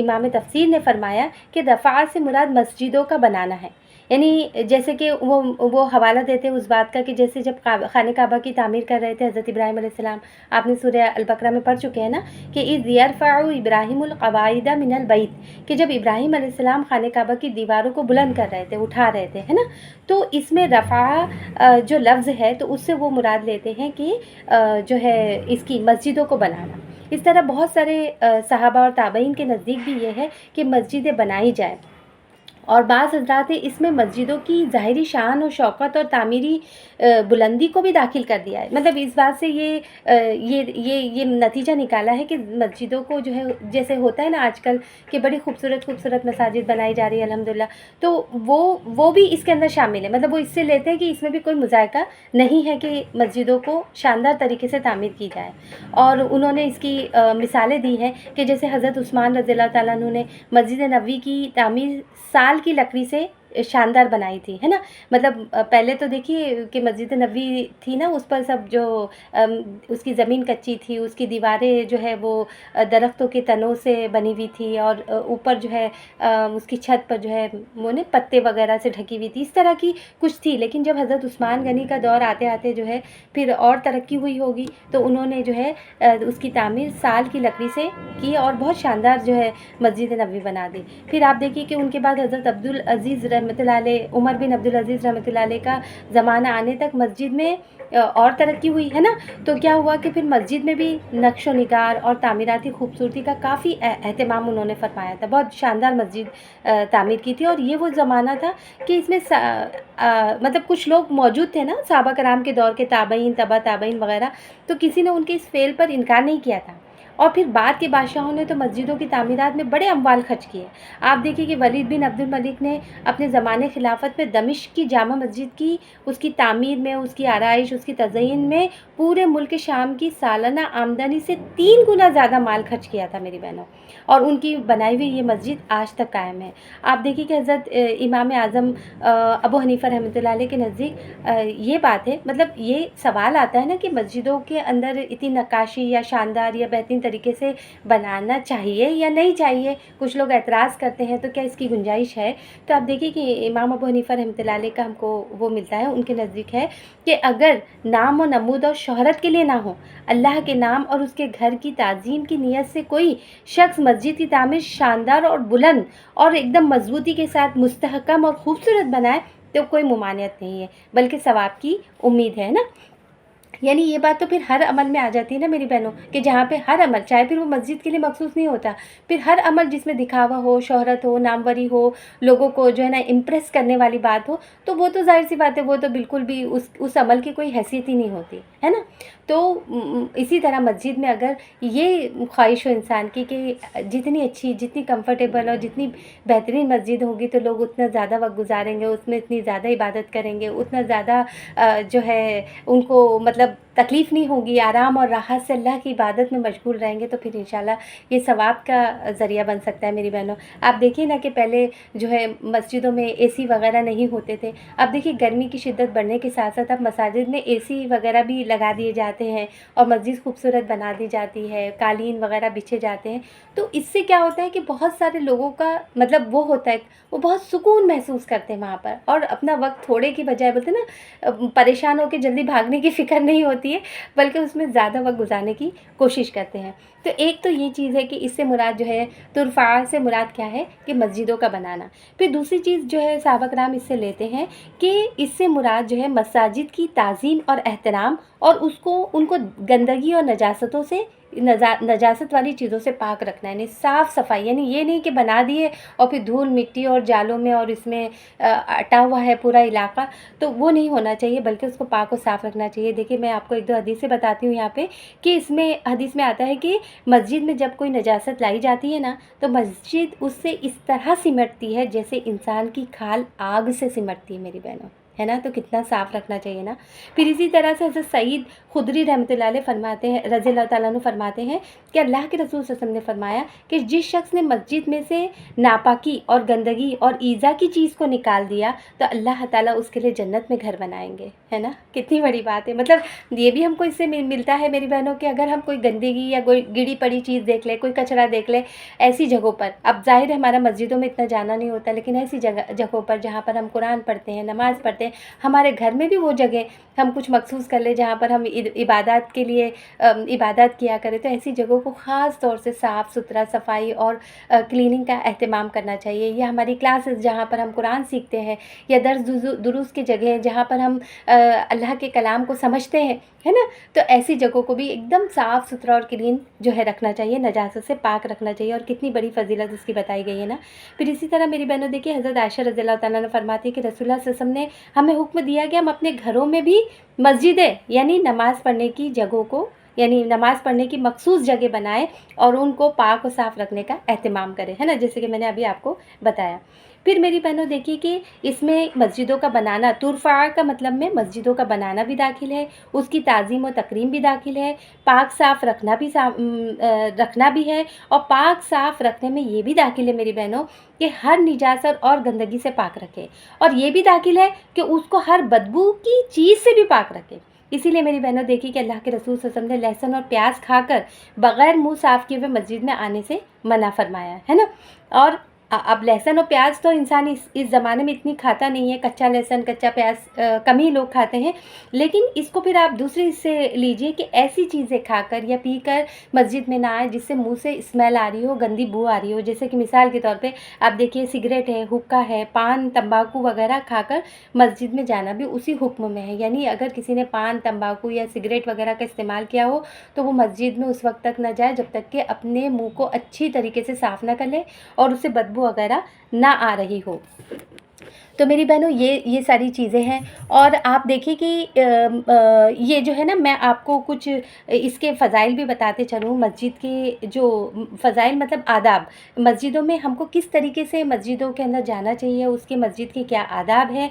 B: امام تفسیر نے فرمایا کہ رفع سے مراد مسجدوں کا بنانا ہے. یعنی جیسے کہ وہ حوالہ دیتے ہیں اس بات کا کہ جیسے جب خانہ کعبہ کی تعمیر کر رہے تھے حضرت ابراہیم علیہ السلام، آپ نے سورہ البقرہ میں پڑھ چکے ہیں نا کہ اذ یرفع ابراہیم القواعد من البیت، کہ جب ابراہیم علیہ السلام خانہ کعبہ کی دیواروں کو بلند کر رہے تھے، اٹھا رہے تھے، ہے نا، تو اس میں رفع جو لفظ ہے تو اس سے وہ مراد لیتے ہیں کہ جو ہے اس کی مسجدوں کو بنانا۔ اس طرح بہت سارے صحابہ اور تابعین کے نزدیک بھی یہ ہے کہ مسجدیں بنائی جائیں، اور بعض حضرات نے اس میں مسجدوں کی ظاہری شان و شوکت اور تعمیری بلندی کو بھی داخل کر دیا ہے۔ مطلب اس بات سے یہ نتیجہ نکالا ہے کہ مسجدوں کو جو ہے جیسے ہوتا ہے نا آج کل کہ بڑی خوبصورت خوبصورت مساجد بنائی جا رہی ہے الحمدللہ، تو وہ بھی اس کے اندر شامل ہے۔ مطلب وہ اس سے لیتے ہیں کہ اس میں بھی کوئی مذائقہ نہیں ہے کہ مسجدوں کو شاندار طریقے سے تعمیر کی جائے، اور انہوں نے اس کی مثالیں دی ہیں کہ جیسے حضرت عثمان رضی اللہ تعالیٰ عنہ نے مسجد نبوی کی تعمیر سال کی لکڑی سے شاندار بنائی تھی، ہے نا۔ مطلب پہلے تو دیکھیے کہ مسجد نبوی تھی نا، اس پر سب جو اس کی زمین کچی تھی، اس کی دیواریں جو ہے وہ درختوں کے تنوں سے بنی ہوئی تھی، اور اوپر جو ہے اس کی چھت پر جو ہے وہ نے پتے وغیرہ سے ڈھکی ہوئی تھی، اس طرح کی کچھ تھی۔ لیکن جب حضرت عثمان غنی کا دور آتے آتے جو ہے پھر اور ترقی ہوئی ہوگی، تو انہوں نے جو ہے اس کی تعمیر سال کی لکڑی سے کی اور بہت شاندار جو ہے مسجد نبوی بنا دی۔ پھر آپ دیکھیے کہ ان کے بعد حضرت عبدالعزیز رحمۃ اللہ علیہ، عمر بن عبدالعزیز رحمۃ اللہ علیہ کا زمانہ آنے تک مسجد میں اور ترقی ہوئی، ہے نا۔ تو کیا ہوا کہ پھر مسجد میں بھی نقش و نگار اور تعمیراتی خوبصورتی کا کافی اہتمام انہوں نے فرمایا تھا، بہت شاندار مسجد تعمیر کی تھی۔ اور یہ وہ زمانہ تھا کہ اس میں مطلب کچھ لوگ موجود تھے نا صحابہ کرام کے دور کے، تابعین، تبع تابعین وغیرہ، تو کسی نے ان کے اس فعل پر انکار نہیں کیا تھا۔ اور پھر بعد کے بادشاہوں نے تو مسجدوں کی تعمیرات میں بڑے اموال خرچ کیے۔ آپ دیکھیے کہ ولید بن عبد الملک نے اپنے زمانے خلافت میں دمشق کی جامع مسجد کی اس کی تعمیر میں، اس کی آرائش، اس کی تزئین میں پورے ملک شام کی سالانہ آمدنی سے 3 گنا زیادہ مال خرچ کیا تھا میری بہنوں، اور ان کی بنائی ہوئی یہ مسجد آج تک قائم ہے۔ آپ دیکھیے کہ حضرت امام اعظم ابو حنیفہ رحمۃ اللہ علیہ کے نزدیک یہ بات ہے، مطلب یہ سوال آتا ہے نا کہ مسجدوں کے اندر اتنی نقاشی یا شاندار یا بہترین طریقے سے بنانا چاہیے یا نہیں چاہیے، کچھ لوگ اعتراض کرتے ہیں، تو کیا اس کی گنجائش ہے؟ تو آپ دیکھیے کہ امام ابو حنیفہ رحمۃ اللہ علیہ کا ہم کو وہ ملتا ہے، ان کے نزدیک ہے کہ اگر نام و نمود اور شہرت کے لیے نہ ہو، اللہ کے نام اور اس کے گھر کی تعظیم کی نیت سے کوئی شخص مسجد کی تعمیر شاندار اور بلند اور ایک دم مضبوطی کے ساتھ مستحکم اور خوبصورت بنائے تو کوئی ممانعت نہیں ہے، بلکہ ثواب کی امید ہے نا۔ یعنی یہ بات تو پھر ہر عمل میں آ جاتی ہے نا میری بہنوں، کہ جہاں پہ ہر عمل، چاہے پھر وہ مسجد کے لیے مخصوص نہیں ہوتا، پھر ہر عمل جس میں دکھاوا ہو، شہرت ہو، ناموری ہو، لوگوں کو جو ہے نا امپریس کرنے والی بات ہو، تو وہ تو ظاہر سی بات ہے، وہ تو بالکل بھی اس عمل کی کوئی حیثیت ہی نہیں ہوتی ہے نا۔ تو اسی طرح مسجد میں اگر یہ خواہش ہو انسان کی کہ جتنی اچھی، جتنی کمفرٹیبل اور جتنی بہترین مسجد ہوگی تو لوگ اتنا زیادہ وقت گزاریں گے، اس میں اتنی زیادہ عبادت کریں گے، اتنا زیادہ جو ہے ان کو مطلب تکلیف نہیں ہوگی، آرام اور راحت سے اللہ کی عبادت میں مشغول رہیں گے، تو پھر انشاءاللہ یہ ثواب کا ذریعہ بن سکتا ہے میری بہنوں۔ آپ دیکھیے نا کہ پہلے جو ہے مسجدوں میں اے سی وغیرہ نہیں ہوتے تھے، اب دیکھیے گرمی کی شدت بڑھنے کے ساتھ ساتھ اب مساجد میں اے سی وغیرہ بھی لگا دیے جاتے ہیں اور مسجد خوبصورت بنا دی جاتی ہے، قالین وغیرہ بچھے جاتے ہیں، تو اس سے کیا ہوتا ہے کہ بہت سارے لوگوں کا مطلب وہ ہوتا ہے، وہ بہت سکون محسوس کرتے ہیں وہاں پر، اور اپنا وقت تھوڑے کی بجائے بولتے ہیں نا پریشان ہو کے جلدی بھاگنے کی فکر نہیں ہوتی ہے، بلکہ اس میں زیادہ وقت گزارنے کی کوشش کرتے ہیں۔ تو ایک تو یہ چیز ہے کہ اس سے مراد جو ہے ترفع سے مراد کیا ہے کہ مسجدوں کا بنانا۔ پھر دوسری چیز جو ہے صحابہ کرام اس سے لیتے ہیں کہ اس سے مراد جو ہے مساجد کی تعظیم اور احترام، اور ان کو گندگی اور نجاستوں سے، نجاست والی چیزوں سے پاک رکھنا، یعنی صاف صفائی، یعنی یہ نہیں کہ بنا دیے اور پھر دھول مٹی اور جالوں میں اور اس میں اٹا ہوا ہے پورا علاقہ، تو وہ نہیں ہونا چاہیے، بلکہ اس کو پاک و صاف رکھنا چاہیے۔ دیکھیے میں آپ کو 1-2 حدیثیں بتاتی ہوں یہاں پہ کہ اس میں حدیث میں آتا ہے کہ مسجد میں جب کوئی نجاست لائی جاتی ہے نا تو مسجد اس سے اس طرح سمٹتی ہے جیسے انسان کی کھال آگ سے سمٹتی ہے میری بہنوں، ہے نا۔ تو کتنا صاف رکھنا چاہیے نا۔ پھر اسی طرح سے حضرت سعید خدری رحمۃ اللہ علیہ فرماتے ہیں، رضی اللہ تعالیٰ عنہ فرماتے ہیں کہ اللہ کے رسول صلی اللہ علیہ وسلم نے فرمایا کہ جس شخص نے مسجد میں سے ناپاکی اور گندگی اور ایذا کی چیز کو نکال دیا تو اللہ تعالیٰ اس کے لیے جنت میں گھر بنائیں گے، ہے نا, کتنی بڑی بات ہے. مطلب یہ بھی ہم کو اس سے ملتا ہے میری بہنوں کہ اگر ہم کوئی گندگی یا کوئی گڑی پڑی چیز دیکھ لیں, کوئی کچرا دیکھ لیں ایسی جگہوں پر, اب ظاہر ہے ہمارا مسجدوں میں اتنا جانا نہیں ہوتا, لیکن ایسی جگہوں پر جہاں پر ہم قرآن پڑھتے ہیں, نماز پڑھتے ہیں, ہمارے گھر میں بھی وہ جگہ ہم کچھ مخصوص کر لیں جہاں پر ہم عبادات کے لیے عبادات کیا کریں, تو ایسی جگہوں کو خاص طور سے صاف ستھرا, صفائی اور کلیننگ کا اہتمام کرنا چاہیے. یا ہماری کلاسز جہاں پر ہم قرآن سیکھتے ہیں, یا درس دروس کی جگہ ہیں جہاں پر ہم اللہ کے کلام کو سمجھتے ہیں, ہے نا, تو ایسی جگہوں کو بھی ایک دم صاف ستھرا اور کلین جو ہے رکھنا چاہیے, نجاست سے پاک رکھنا چاہیے. اور کتنی بڑی فضیلت اس کی بتائی گئی ہے نا. پھر اسی طرح میری بہنوں دیکھیے, حضرت عائشہ رضی اللہ تعالیٰ نے فرماتی ہے کہ رسول اللہ صلی اللہ علیہ وسلم نے ہمیں حکم دیا کہ ہم اپنے گھروں میں بھی مسجدیں یعنی نماز پڑھنے کی جگہوں کو, یعنی نماز پڑھنے کی مخصوص جگہ بنائیں اور ان کو پاک و صاف رکھنے کا اہتمام کریں, ہے نا, جیسے کہ میں نے ابھی آپ کو بتایا. پھر میری بہنوں دیکھیے کہ اس میں مسجدوں کا بنانا, ترفع کا مطلب میں مسجدوں کا بنانا بھی داخل ہے, اس کی تعظیم و تکریم بھی داخل ہے, پاک صاف رکھنا بھی ہے, اور پاک صاف رکھنے میں یہ بھی داخل ہے میری بہنوں کہ ہر نجاست اور گندگی سے پاک رکھے, اور یہ بھی داخل ہے کہ اس کو ہر بدبو کی چیز سے بھی پاک رکھے. اسی لیے میری بہنوں دیکھیے کہ اللہ کے رسول صلی اللہ علیہ وسلم نے لہسن اور پیاز کھا کر بغیر منہ صاف کیے ہوئے مسجد میں آنے سے منع فرمایا ہے نا. اور اب لہسن اور پیاز تو انسان اس زمانے میں اتنی کھاتا نہیں ہے, کچا لہسن کچا پیاز کم ہی لوگ کھاتے ہیں, لیکن اس کو پھر آپ دوسری سے لیجئے کہ ایسی چیزیں کھا کر یا پی کر مسجد میں نہ آئے جس سے منہ سے اسمیل آ رہی ہو, گندی بو آ رہی ہو. جیسے کہ مثال کے طور پہ آپ دیکھیے سگریٹ ہے, حقہ ہے, پان تمباکو وغیرہ کھا کر مسجد میں جانا بھی اسی حکم میں ہے. یعنی اگر کسی نے پان تمباکو یا سگریٹ وغیرہ کا استعمال کیا ہو تو وہ مسجد میں اس وقت تک نہ جائے جب تک کہ اپنے منہ کو اچھی طریقے سے صاف نہ کر لے اور اسے بدبو وغیرہ نہ آ رہی ہو. تو میری بہنوں یہ ساری چیزیں ہیں. اور آپ دیکھیں کہ یہ جو ہے نا, میں آپ کو کچھ اس کے فضائل بھی بتاتے چلوں. مسجد کے جو فضائل مطلب آداب, مسجدوں میں ہم کو کس طریقے سے مسجدوں کے اندر جانا چاہیے, اس کے مسجد کے کیا آداب ہیں,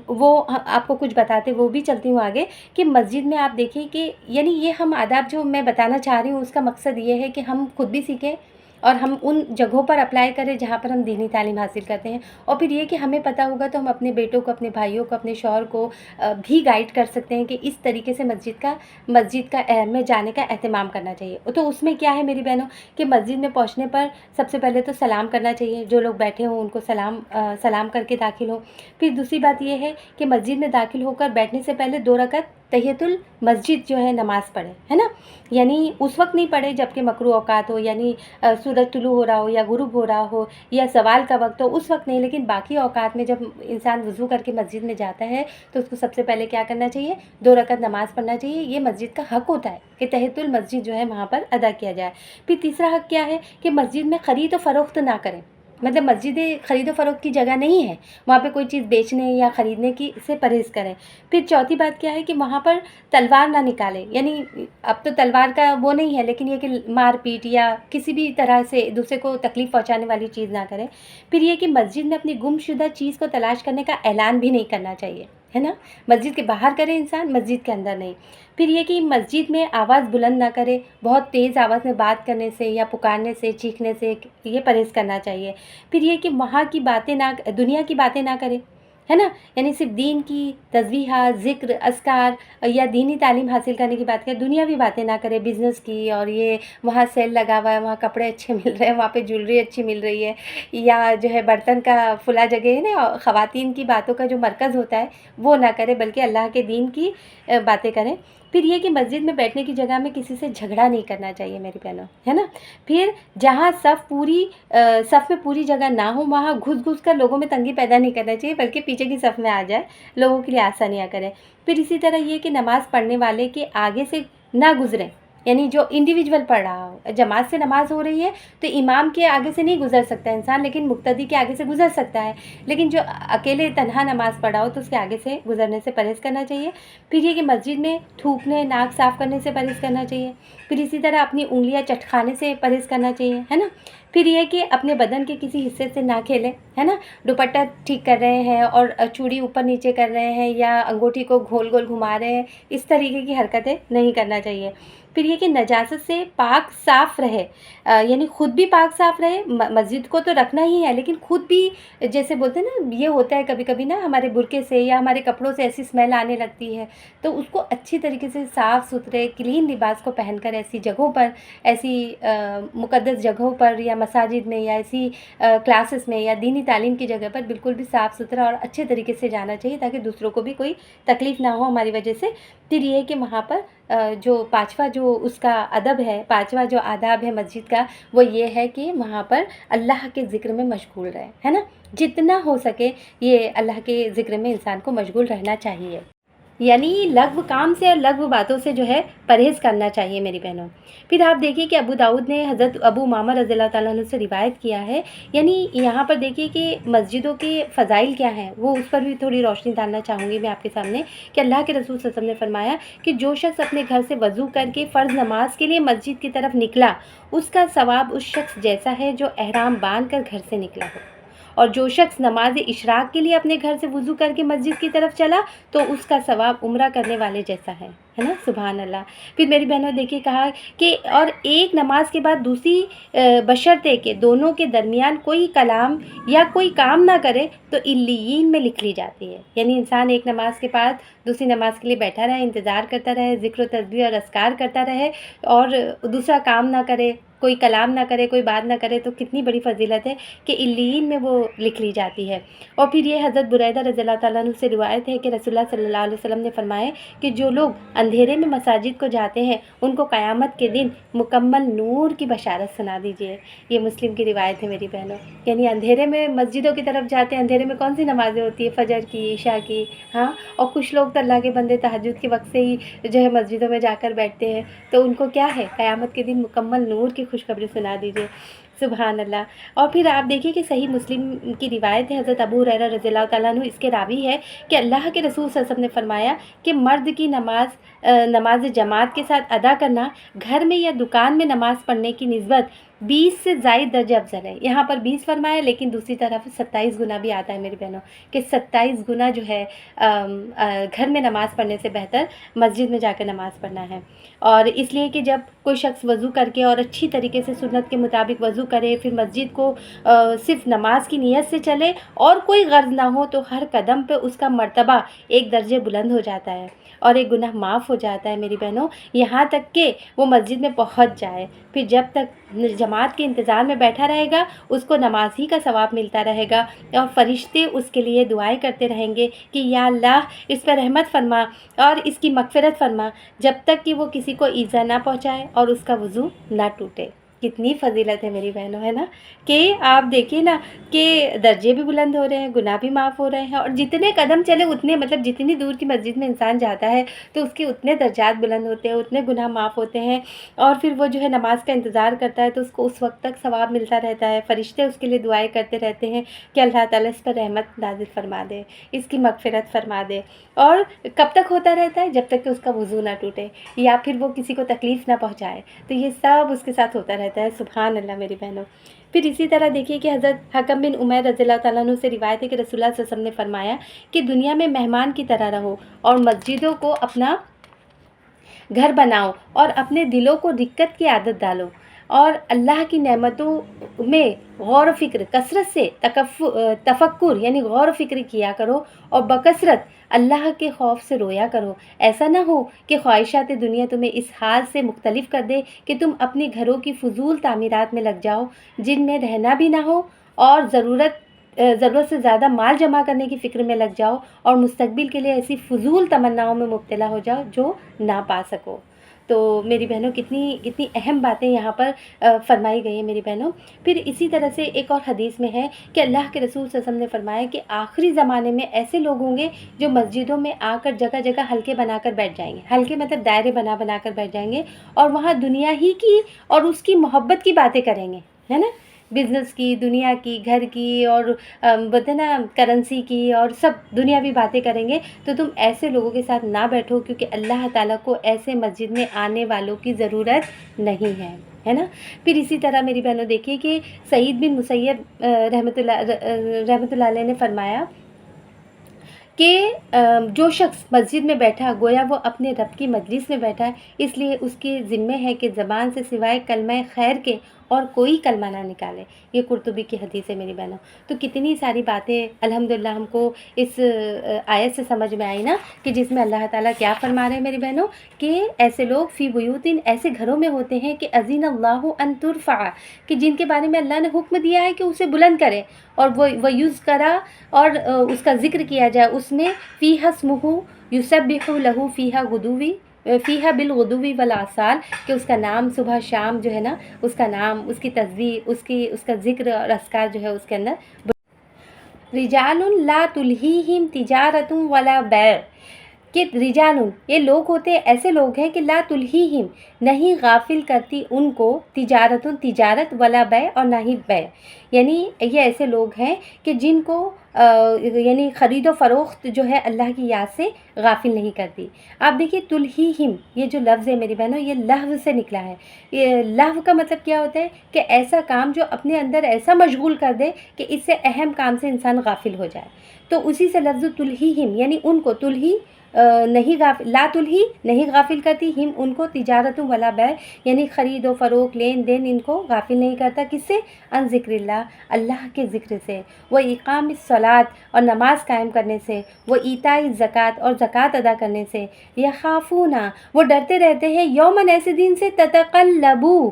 B: وہ آپ کو کچھ بتاتے وہ بھی چلتی ہوں آگے. کہ مسجد میں آپ دیکھیں کہ یعنی یہ ہم آداب جو میں بتانا چاہ رہی ہوں اس کا مقصد یہ ہے کہ ہم خود بھی سیکھیں اور ہم ان جگہوں پر اپلائی کریں جہاں پر ہم دینی تعلیم حاصل کرتے ہیں. اور پھر یہ کہ ہمیں پتہ ہوگا تو ہم اپنے بیٹوں کو, اپنے بھائیوں کو, اپنے شوہر کو بھی گائیڈ کر سکتے ہیں کہ اس طریقے سے مسجد میں جانے کا اہتمام کرنا چاہیے. تو اس میں کیا ہے میری بہنوں کہ مسجد میں پہنچنے پر سب سے پہلے تو سلام کرنا چاہیے, جو لوگ بیٹھے ہوں ان کو سلام کر کے داخل ہوں. پھر دوسری بات یہ ہے کہ مسجد میں داخل ہو کر بیٹھنے سے پہلے 2 رکعت تحیۃ المسجد جو ہے نماز پڑھے, ہے نا. یعنی اس وقت نہیں پڑھے جب کہ مکروہ اوقات ہو, یعنی سورج طلوع ہو رہا ہو یا غروب ہو رہا ہو یا زوال کا وقت ہو, اس وقت نہیں, لیکن باقی اوقات میں جب انسان وضو کر کے مسجد میں جاتا ہے تو اس کو سب سے پہلے کیا کرنا چاہیے, 2 رکعت نماز پڑھنا چاہیے. یہ مسجد کا حق ہوتا ہے کہ تحیۃ المسجد جو ہے وہاں پر ادا کیا جائے. پھر تیسرا حق کیا ہے کہ مسجد میں خرید و فروخت نہ کریں. مطلب مسجدیں خرید و فروخت کی جگہ نہیں ہے, وہاں پہ کوئی چیز بیچنے یا خریدنے کی سے پرہیز کریں. پھر چوتھی بات کیا ہے کہ وہاں پر تلوار نہ نکالیں. یعنی اب تو تلوار کا وہ نہیں ہے, لیکن یہ کہ مار پیٹ یا کسی بھی طرح سے دوسرے کو تکلیف پہنچانے والی چیز نہ کریں. پھر یہ کہ مسجد میں اپنی گم شدہ چیز کو تلاش کرنے کا اعلان بھی نہیں کرنا چاہیے, ہے نا. مسجد کے باہر کرے انسان, مسجد کے اندر نہیں. پھر یہ کہ مسجد میں آواز بلند نہ کرے, بہت تیز آواز میں بات کرنے سے یا پکارنے سے, چیخنے سے یہ پرہیز کرنا چاہیے. پھر یہ کہ وہاں کی باتیں دنیا کی باتیں نہ کرے, ہے نا. یعنی صرف دین کی تسبیحات, ذکر, اذکار یا دینی تعلیم حاصل کرنے کی بات کرے, دنیاوی باتیں نہ کرے, بزنس کی, اور یہ وہاں سیل لگا ہوا ہے, وہاں کپڑے اچھے مل رہے ہیں, وہاں پہ جولری اچھی مل رہی ہے, یا جو ہے برتن کا فلاں جگہ ہے نا, خواتین کی باتوں کا جو مرکز ہوتا ہے وہ نہ کرے, بلکہ اللہ کے دین کی باتیں کریں. پھر یہ کہ مسجد میں بیٹھنے کی جگہ میں کسی سے جھگڑا نہیں کرنا چاہیے میری بہنوں, ہے نا. پھر جہاں صف میں پوری جگہ نہ ہو وہاں گھس کر لوگوں میں تنگی پیدا نہیں کرنا چاہیے, بلکہ پیچھے کی صف میں آ جائے, لوگوں کے لیے آسانیاں کریں. پھر اسی طرح یہ کہ نماز پڑھنے والے کے آگے سے نہ گزریں. یعنی جو انڈیویجول پڑھ رہا ہو, جماعت سے نماز ہو رہی ہے تو امام کے آگے سے نہیں گزر سکتا انسان, لیکن مقتدی کے آگے سے گزر سکتا ہے. لیکن جو اکیلے تنہا نماز پڑھا ہو تو اس کے آگے سے گزرنے سے پرہیز کرنا چاہیے. پھر یہ کہ مسجد میں تھوکنے, ناک صاف کرنے سے پرہیز کرنا چاہیے. پھر اسی طرح اپنی انگلیاں چٹکانے سے پرہیز کرنا چاہیے, ہے نا. پھر یہ کہ اپنے بدن کے کسی حصے سے نہ کھیلیں, ہے نا. دوپٹہ ٹھیک کر رہے ہیں اور چوڑی اوپر نیچے کر رہے ہیں یا انگوٹھی کو گول گھما رہے ہیں, اس طریقے کی حرکتیں نہیں کرنا چاہیے. پھر یہ کہ نجاست سے پاک صاف رہے، یعنی خود بھی پاک صاف رہے، مسجد کو تو رکھنا ہی ہے لیکن خود بھی، جیسے بولتے ہیں نا، یہ ہوتا ہے کبھی کبھی نا ہمارے برقعے سے یا ہمارے کپڑوں سے ایسی اسمیل آنے لگتی ہے، تو اس کو اچھی طریقے سے صاف ستھرے کلین لباس کو پہن کر ایسی جگہوں پر، ایسی مقدس جگہوں پر یا مساجد میں یا ایسی کلاسز میں یا دینی تعلیم کی جگہ پر بالکل بھی صاف ستھرا اور اچھے طریقے سے جانا چاہیے تاکہ دوسروں کو بھی کوئی تکلیف نہ ہو ہماری وجہ سے۔ پھر یہ ہے کہ وہاں پر جو پانچواں جو اس کا ادب ہے، پانچواں جو آداب ہے مسجد کا، وہ یہ ہے کہ وہاں پر اللہ کے ذکر میں مشغول رہے، ہے نا، جتنا ہو سکے یہ اللہ کے ذکر میں انسان کو مشغول رہنا چاہیے، یعنی لغو کام سے اور لغو باتوں سے جو ہے پرہیز کرنا چاہیے میری بہنوں۔ پھر آپ دیکھیے کہ ابو داؤد نے حضرت ابو امامہ رضی اللہ تعالیٰ عنہ سے روایت کیا ہے، یعنی یہاں پر دیکھیے کہ مسجدوں کے فضائل کیا ہیں، وہ اس پر بھی تھوڑی روشنی ڈالنا چاہوں گی میں آپ کے سامنے، کہ اللہ کے رسول صلی اللہ علیہ وسلم نے فرمایا کہ جو شخص اپنے گھر سے وضو کر کے فرض نماز کے لیے مسجد کی طرف نکلا، اس کا ثواب اس شخص جیسا ہے جو احرام باندھ کر گھر سے نکلا ہو، اور جو شخص نماز اشراق کے لیے اپنے گھر سے وضو کر کے مسجد کی طرف چلا تو اس کا ثواب عمرہ کرنے والے جیسا ہے نا، سبحان اللہ۔ پھر میری بہنوں دیکھیے کہا کہ اور ایک نماز کے بعد دوسری بشرطے کہ دونوں کے درمیان کوئی کلام یا کوئی کام نہ کرے تو علیین میں لکھ لی جاتی ہے، یعنی انسان ایک نماز کے بعد دوسری نماز کے لیے بیٹھا رہے، انتظار کرتا رہے، ذکر و تسبیح اور اذکار کرتا رہے اور دوسرا کام نہ کرے، کوئی کلام نہ کرے، کوئی بات نہ کرے، تو کتنی بڑی فضیلت ہے کہ علیین میں وہ لکھ لی جاتی ہے۔ اور پھر یہ حضرت بریدہ رضی اللہ تعالیٰ عنہ سے روایت ہے کہ رسول اللہ صلی اللہ علیہ وسلم نے فرمایا کہ جو لوگ اندھیرے میں مساجد کو جاتے ہیں ان کو قیامت کے دن مکمل نور کی بشارت سنا دیجیے۔ یہ مسلم کی روایت ہے میری بہنوں، یعنی اندھیرے میں مسجدوں کی طرف جاتے ہیں، اندھیرے میں کون سی نمازیں ہوتی ہے، فجر کی، عشاء کی، ہاں، اور کچھ لوگ تو اللہ کے بندے تہجد کے وقت سے ہی جو ہے مسجدوں میں جا کر بیٹھتے ہیں، تو ان کو کیا ہے، قیامت کے دن مکمل نور کی خوشخبری سنا دیجیے، سبحان اللہ۔ اور پھر آپ دیکھیے کہ صحیح مسلم کی روایت ہے، حضرت ابو ہریرہ رضی اللہ تعالیٰ عنہ اس کے راوی ہے کہ اللہ کے رسول صلی اللہ علیہ وسلم نے فرمایا کہ مرد کی نماز جماعت کے ساتھ ادا کرنا گھر میں یا دکان میں نماز پڑھنے کی نسبت 20 سے زائد درجہ افضل ہے۔ یہاں پر 20 فرمایا لیکن دوسری طرف 27 گنا بھی آتا ہے میری بہنوں، کہ 27 گنا جو ہے گھر میں نماز پڑھنے سے بہتر مسجد میں جا کے نماز پڑھنا ہے۔ اور اس لیے کہ جب کوئی شخص وضو کر کے اور اچھی طریقے سے سنت کے مطابق وضو کرے، پھر مسجد کو صرف نماز کی نیت سے چلے اور کوئی غرض نہ ہو، تو ہر قدم پہ اس کا مرتبہ ایک درجے بلند ہو جاتا ہے اور ایک گناہ معاف ہو جاتا ہے میری بہنوں، یہاں تک کہ وہ مسجد میں پہنچ جائے۔ پھر جب تک جماعت کے انتظار میں بیٹھا رہے گا اس کو نماز ہی کا ثواب ملتا رہے گا، اور فرشتے اس کے لیے دعائیں کرتے رہیں گے کہ یا اللہ اس پر رحمت فرما اور اس کی مغفرت فرما، جب تک کہ وہ کسی کو ایذا نہ پہنچائے اور اس کا وضو نہ ٹوٹے۔ کتنی فضیلت ہے میری بہنوں، ہے نا، کہ آپ دیکھیے نا کہ درجے بھی بلند ہو رہے ہیں، گناہ بھی معاف ہو رہے ہیں، اور جتنے قدم چلے اتنے، مطلب جتنی دور کی مسجد میں انسان جاتا ہے تو اس کے اتنے درجات بلند ہوتے ہیں، اتنے گناہ معاف ہوتے ہیں، اور پھر وہ جو ہے نماز کا انتظار کرتا ہے تو اس کو اس وقت تک ثواب ملتا رہتا ہے، فرشتے اس کے لیے دعائیں کرتے رہتے ہیں کہ اللہ تعالیٰ اس پر رحمت نازل فرما دے، اس کی مغفرت فرما دے۔ اور کب تک ہوتا رہتا ہے؟ جب تک کہ اس کا وضو نہ ٹوٹے یا پھر وہ کسی کو تکلیف نہ پہنچائے، تو یہ سب اس کے ساتھ ہوتا رہتا ہے، سبحان اللہ میری بہنوں۔ پھر اسی طرح دیکھیے کہ حضرت حکم بن عمیر رضی اللہ تعالیٰ عنہ سے روایت ہے کہ رسول اللہ صلی اللہ علیہ وسلم نے فرمایا کہ دنیا میں مہمان کی طرح رہو اور مسجدوں کو اپنا گھر بناؤ اور اپنے دلوں کو رکت کی عادت ڈالو، اور اللہ کی نعمتوں میں غور و فکر کثرت سے تفکر یعنی غور و فکر کیا کرو، اور بکثرت اللہ کے خوف سے رویا کرو۔ ایسا نہ ہو کہ خواہشات دنیا تمہیں اس حال سے مختلف کر دے کہ تم اپنے گھروں کی فضول تعمیرات میں لگ جاؤ جن میں رہنا بھی نہ ہو، اور ضرورت سے زیادہ مال جمع کرنے کی فکر میں لگ جاؤ، اور مستقبل کے لیے ایسی فضول تمناؤں میں مبتلا ہو جاؤ جو نہ پا سکو۔ تو میری بہنوں کتنی اہم باتیں یہاں پر فرمائی گئی ہیں میری بہنوں۔ پھر اسی طرح سے ایک اور حدیث میں ہے کہ اللہ کے رسول صلی اللہ علیہ وسلم نے فرمایا کہ آخری زمانے میں ایسے لوگ ہوں گے جو مسجدوں میں آ کر جگہ جگہ حلقے بنا کر بیٹھ جائیں گے، حلقے مطلب دائرے بنا کر بیٹھ جائیں گے، اور وہاں دنیا ہی کی اور اس کی محبت کی باتیں کریں گے، ہے نا، بزنس کی، دنیا کی، گھر کی، اور بولتے نا کرنسی کی، اور سب دنیاوی باتیں کریں گے۔ تو تم ایسے لوگوں کے ساتھ نہ بیٹھو، کیونکہ اللہ تعالیٰ کو ایسے مسجد میں آنے والوں کی ضرورت نہیں ہے نا۔ پھر اسی طرح میری بہنوں دیکھیے کہ سعید بن مسیب رحمۃ اللہ علیہ نے فرمایا کہ جو شخص مسجد میں بیٹھا گویا وہ اپنے رب کی مجلس میں بیٹھا ہے، اس لیے اس کے ذمے ہے کہ زبان سے سوائے کلمہ خیر کے اور کوئی کلمہ نہ نکالے۔ یہ قرطبی کی حدیث ہے میری بہنوں۔ تو کتنی ساری باتیں الحمدللہ ہم کو اس آیت سے سمجھ میں آئی نا، کہ جس میں اللہ تعالیٰ کیا فرما رہے ہیں میری بہنوں، کہ ایسے لوگ فی بیوتن ایسے گھروں میں ہوتے ہیں کہ اذن اللہ ان ترفع، کہ جن کے بارے میں اللہ نے حکم دیا ہے کہ اسے بلند کرے اور وہ یوز کرا اور اس کا ذکر کیا جائے اس میں، فیہا اسمہ یسبح لہ فیہا بالغدو والآصال، کہ اس کا نام صبح شام جو ہے نا، اس کا نام، اس کی تسبیح، اس کا ذکر اور اذکار جو ہے اس کے اندر۔ رجال لا تلہیہم تجارت ولا بیع، کہ رجال یہ لوگ ہوتے ہیں، ایسے لوگ ہیں کہ لا تلہیہم نہیں غافل کرتی ان کو تجارت ولا بیع اور نہ ہی بیع، یعنی یہ ایسے لوگ ہیں کہ جن کو یعنی خرید و فروخت جو ہے اللہ کی یاد سے غافل نہیں کرتی۔ آپ دیکھیے تلہیہم یہ جو لفظ ہے میری بہنوں، یہ لہو سے نکلا ہے۔ یہ لہو کا مطلب کیا ہوتا ہے کہ ایسا کام جو اپنے اندر ایسا مشغول کر دے کہ اس سے اہم کام سے انسان غافل ہو جائے، تو اسی سے لفظ تلہیہم یعنی ان کو، تلہی نہیں غافل، لا تلہی نہیں غافل کرتی، ہم ان کو، تجارت ولا بیع یعنی خرید و فروخت لین دین ان کو غافل نہیں کرتا، کس سے؟ ان ذکر اللہ کے ذکر سے، وہ اقام الصلاۃ اور نماز قائم کرنے سے، وہ ایتاء الزکوٰۃ اور زکوٰۃ ادا کرنے سے، یخافون وہ ڈرتے رہتے ہیں، یومن ایسے دن سے، تتقلبو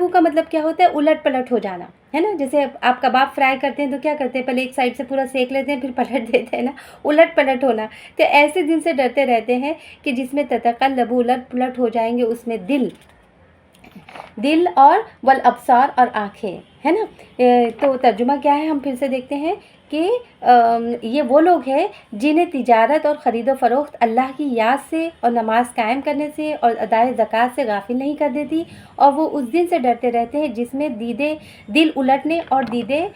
B: کا مطلب کیا ہوتا ہے؟ الٹ پلٹ ہو جانا ہے نا، جیسے آپ کباب فرائی کرتے ہیں تو کیا کرتے ہیں؟ پہلے ایک سائڈ سے پورا سیک لیتے ہیں پھر پلٹ دیتے ہیں نا، الٹ پلٹ ہونا۔ تو ایسے دن سے ڈرتے رہتے ہیں کہ جس میں تتقلب الٹ پلٹ ہو جائیں گے، اس میں دل اور والابصار اور آنکھیں، ہے نا۔ تو ترجمہ کیا ہے ہم پھر سے دیکھتے ہیں کہ یہ وہ لوگ ہیں جنہیں تجارت اور خرید و فروخت اللہ کی یاد سے اور نماز قائم کرنے سے اور ادائے زکوٰۃ سے غافل نہیں کر دیتی، اور وہ اس دن سے ڈرتے رہتے ہیں جس میں دل الٹنے اور دیدے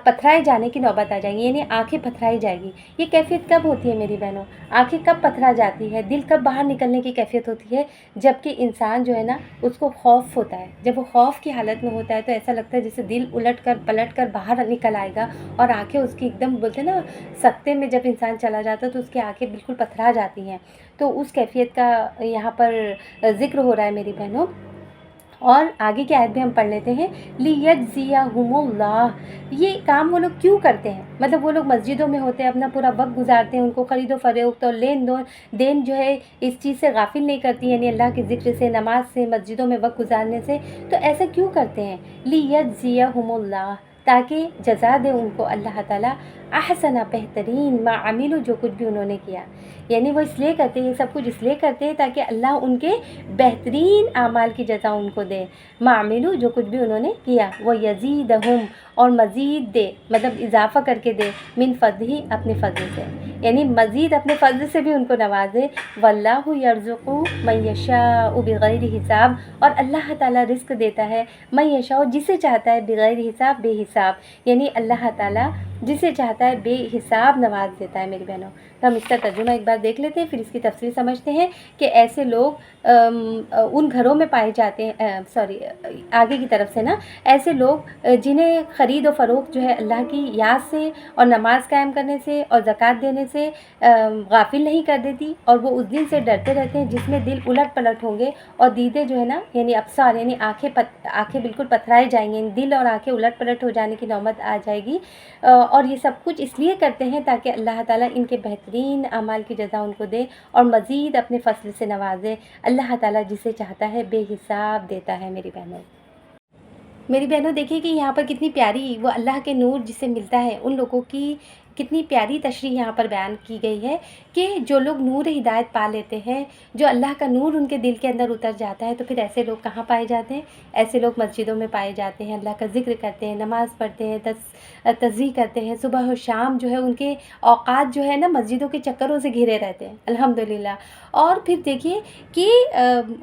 B: پتھرائے جانے کی نوبت آ جائیں گی، یعنی آنکھیں پتھرائی جائے گی۔ یہ کیفیت کب ہوتی ہے میری بہنوں؟ آنکھیں کب پتھرا جاتی ہے، دل کب باہر نکلنے کی کیفیت ہوتی ہے؟ جب کہ انسان جو ہے نا اس کو خوف ہوتا ہے، جب وہ خوف کی حالت میں ہوتا ہے تو ایسا لگتا ہے جیسے دل الٹ کر پلٹ کر باہر نکل آئے گا، اور آنکھیں اس کی ایک دم بولتے ہیں نا سکتے میں، جب انسان چلا جاتا ہے تو اس کی آنکھیں بالکل پتھرا جاتی ہیں۔ تو اس کیفیت کا یہاں پر ذکر ہو رہا ہے میری بہنوں۔ اور آگے کی آیت بھی ہم پڑھ لیتے ہیں، لیجزیہم اللہ، یہ کام وہ لوگ کیوں کرتے ہیں؟ مطلب وہ لوگ مسجدوں میں ہوتے ہیں، اپنا پورا وقت گزارتے ہیں، ان کو خرید و فروخت اور لین دین جو ہے اس چیز سے غافل نہیں کرتی، یعنی اللہ کے ذکر سے، نماز سے، مسجدوں میں وقت گزارنے سے، تو ایسا کیوں کرتے ہیں؟ لیجزیہم اللہ، تاکہ جزا دے ان کو اللہ تعالیٰ، احسن بہترین ما عملوا جو کچھ بھی انہوں نے کیا، یعنی وہ اس لیے کرتے ہیں، یہ سب کچھ اس لیے کرتے ہیں تاکہ اللہ ان کے بہترین اعمال کی جزا ان کو دے، ما عملوا جو کچھ بھی انہوں نے کیا، وہ یزیدہم اور مزید دے، مطلب اضافہ کر کے دے، من فضلہ اپنے فضل سے، یعنی مزید اپنے فضل سے بھی ان کو نوازے، واللہ یرزق من یشاء بغیر حساب، اور اللہ تعالیٰ رزق دیتا ہے من یشاء جسے چاہتا ہے، بغیر حساب بے حساب، یعنی اللہ تعالیٰ جسے چاہتا ہے بے حساب نواز دیتا ہے میری بہنوں۔ تو ہم اس کا ترجمہ ایک بار دیکھ لیتے ہیں، پھر اس کی تفسیر سمجھتے ہیں کہ ایسے لوگ ان گھروں میں پائے جاتے ہیں، آگے کی طرف سے نا، ایسے لوگ جنہیں خرید و فروخت جو ہے اللہ کی یاد سے اور نماز قائم کرنے سے اور زکوٰۃ دینے سے غافل نہیں کر دیتی، اور وہ اس دن سے ڈرتے رہتے ہیں جس میں دل الٹ پلٹ ہوں گے، اور دیدے جو ہے نا یعنی ابصار یعنی آنکھیں بالکل پتھرائے جائیں گے، یعنی دل اور آنکھیں الٹ پلٹ ہو جانے کی نوبت آ جائے گی، اور یہ سب کچھ اس لیے کرتے ہیں تاکہ اللہ تعالیٰ ان کے بہترین اعمال کی جزا ان کو دے اور مزید اپنے فضل سے نوازے۔ اللہ تعالیٰ جسے چاہتا ہے بے حساب دیتا ہے میری بہنوں۔ دیکھیے کہ یہاں پر کتنی پیاری وہ اللہ کے نور جسے ملتا ہے، ان لوگوں کی کتنی پیاری تشریح یہاں پر بیان کی گئی ہے کہ جو لوگ نور ہدایت پا لیتے ہیں، جو اللہ کا نور ان کے دل کے اندر اتر جاتا ہے، تو پھر ایسے لوگ کہاں پائے جاتے ہیں؟ ایسے لوگ مسجدوں میں پائے جاتے ہیں، اللہ کا ذکر کرتے ہیں، نماز پڑھتے ہیں، تسبیح کرتے ہیں، صبح و شام جو ہے ان کے اوقات جو ہے نا مسجدوں کے چکروں سے گھرے رہتے ہیں الحمدللہ۔ اور پھر دیکھیے کہ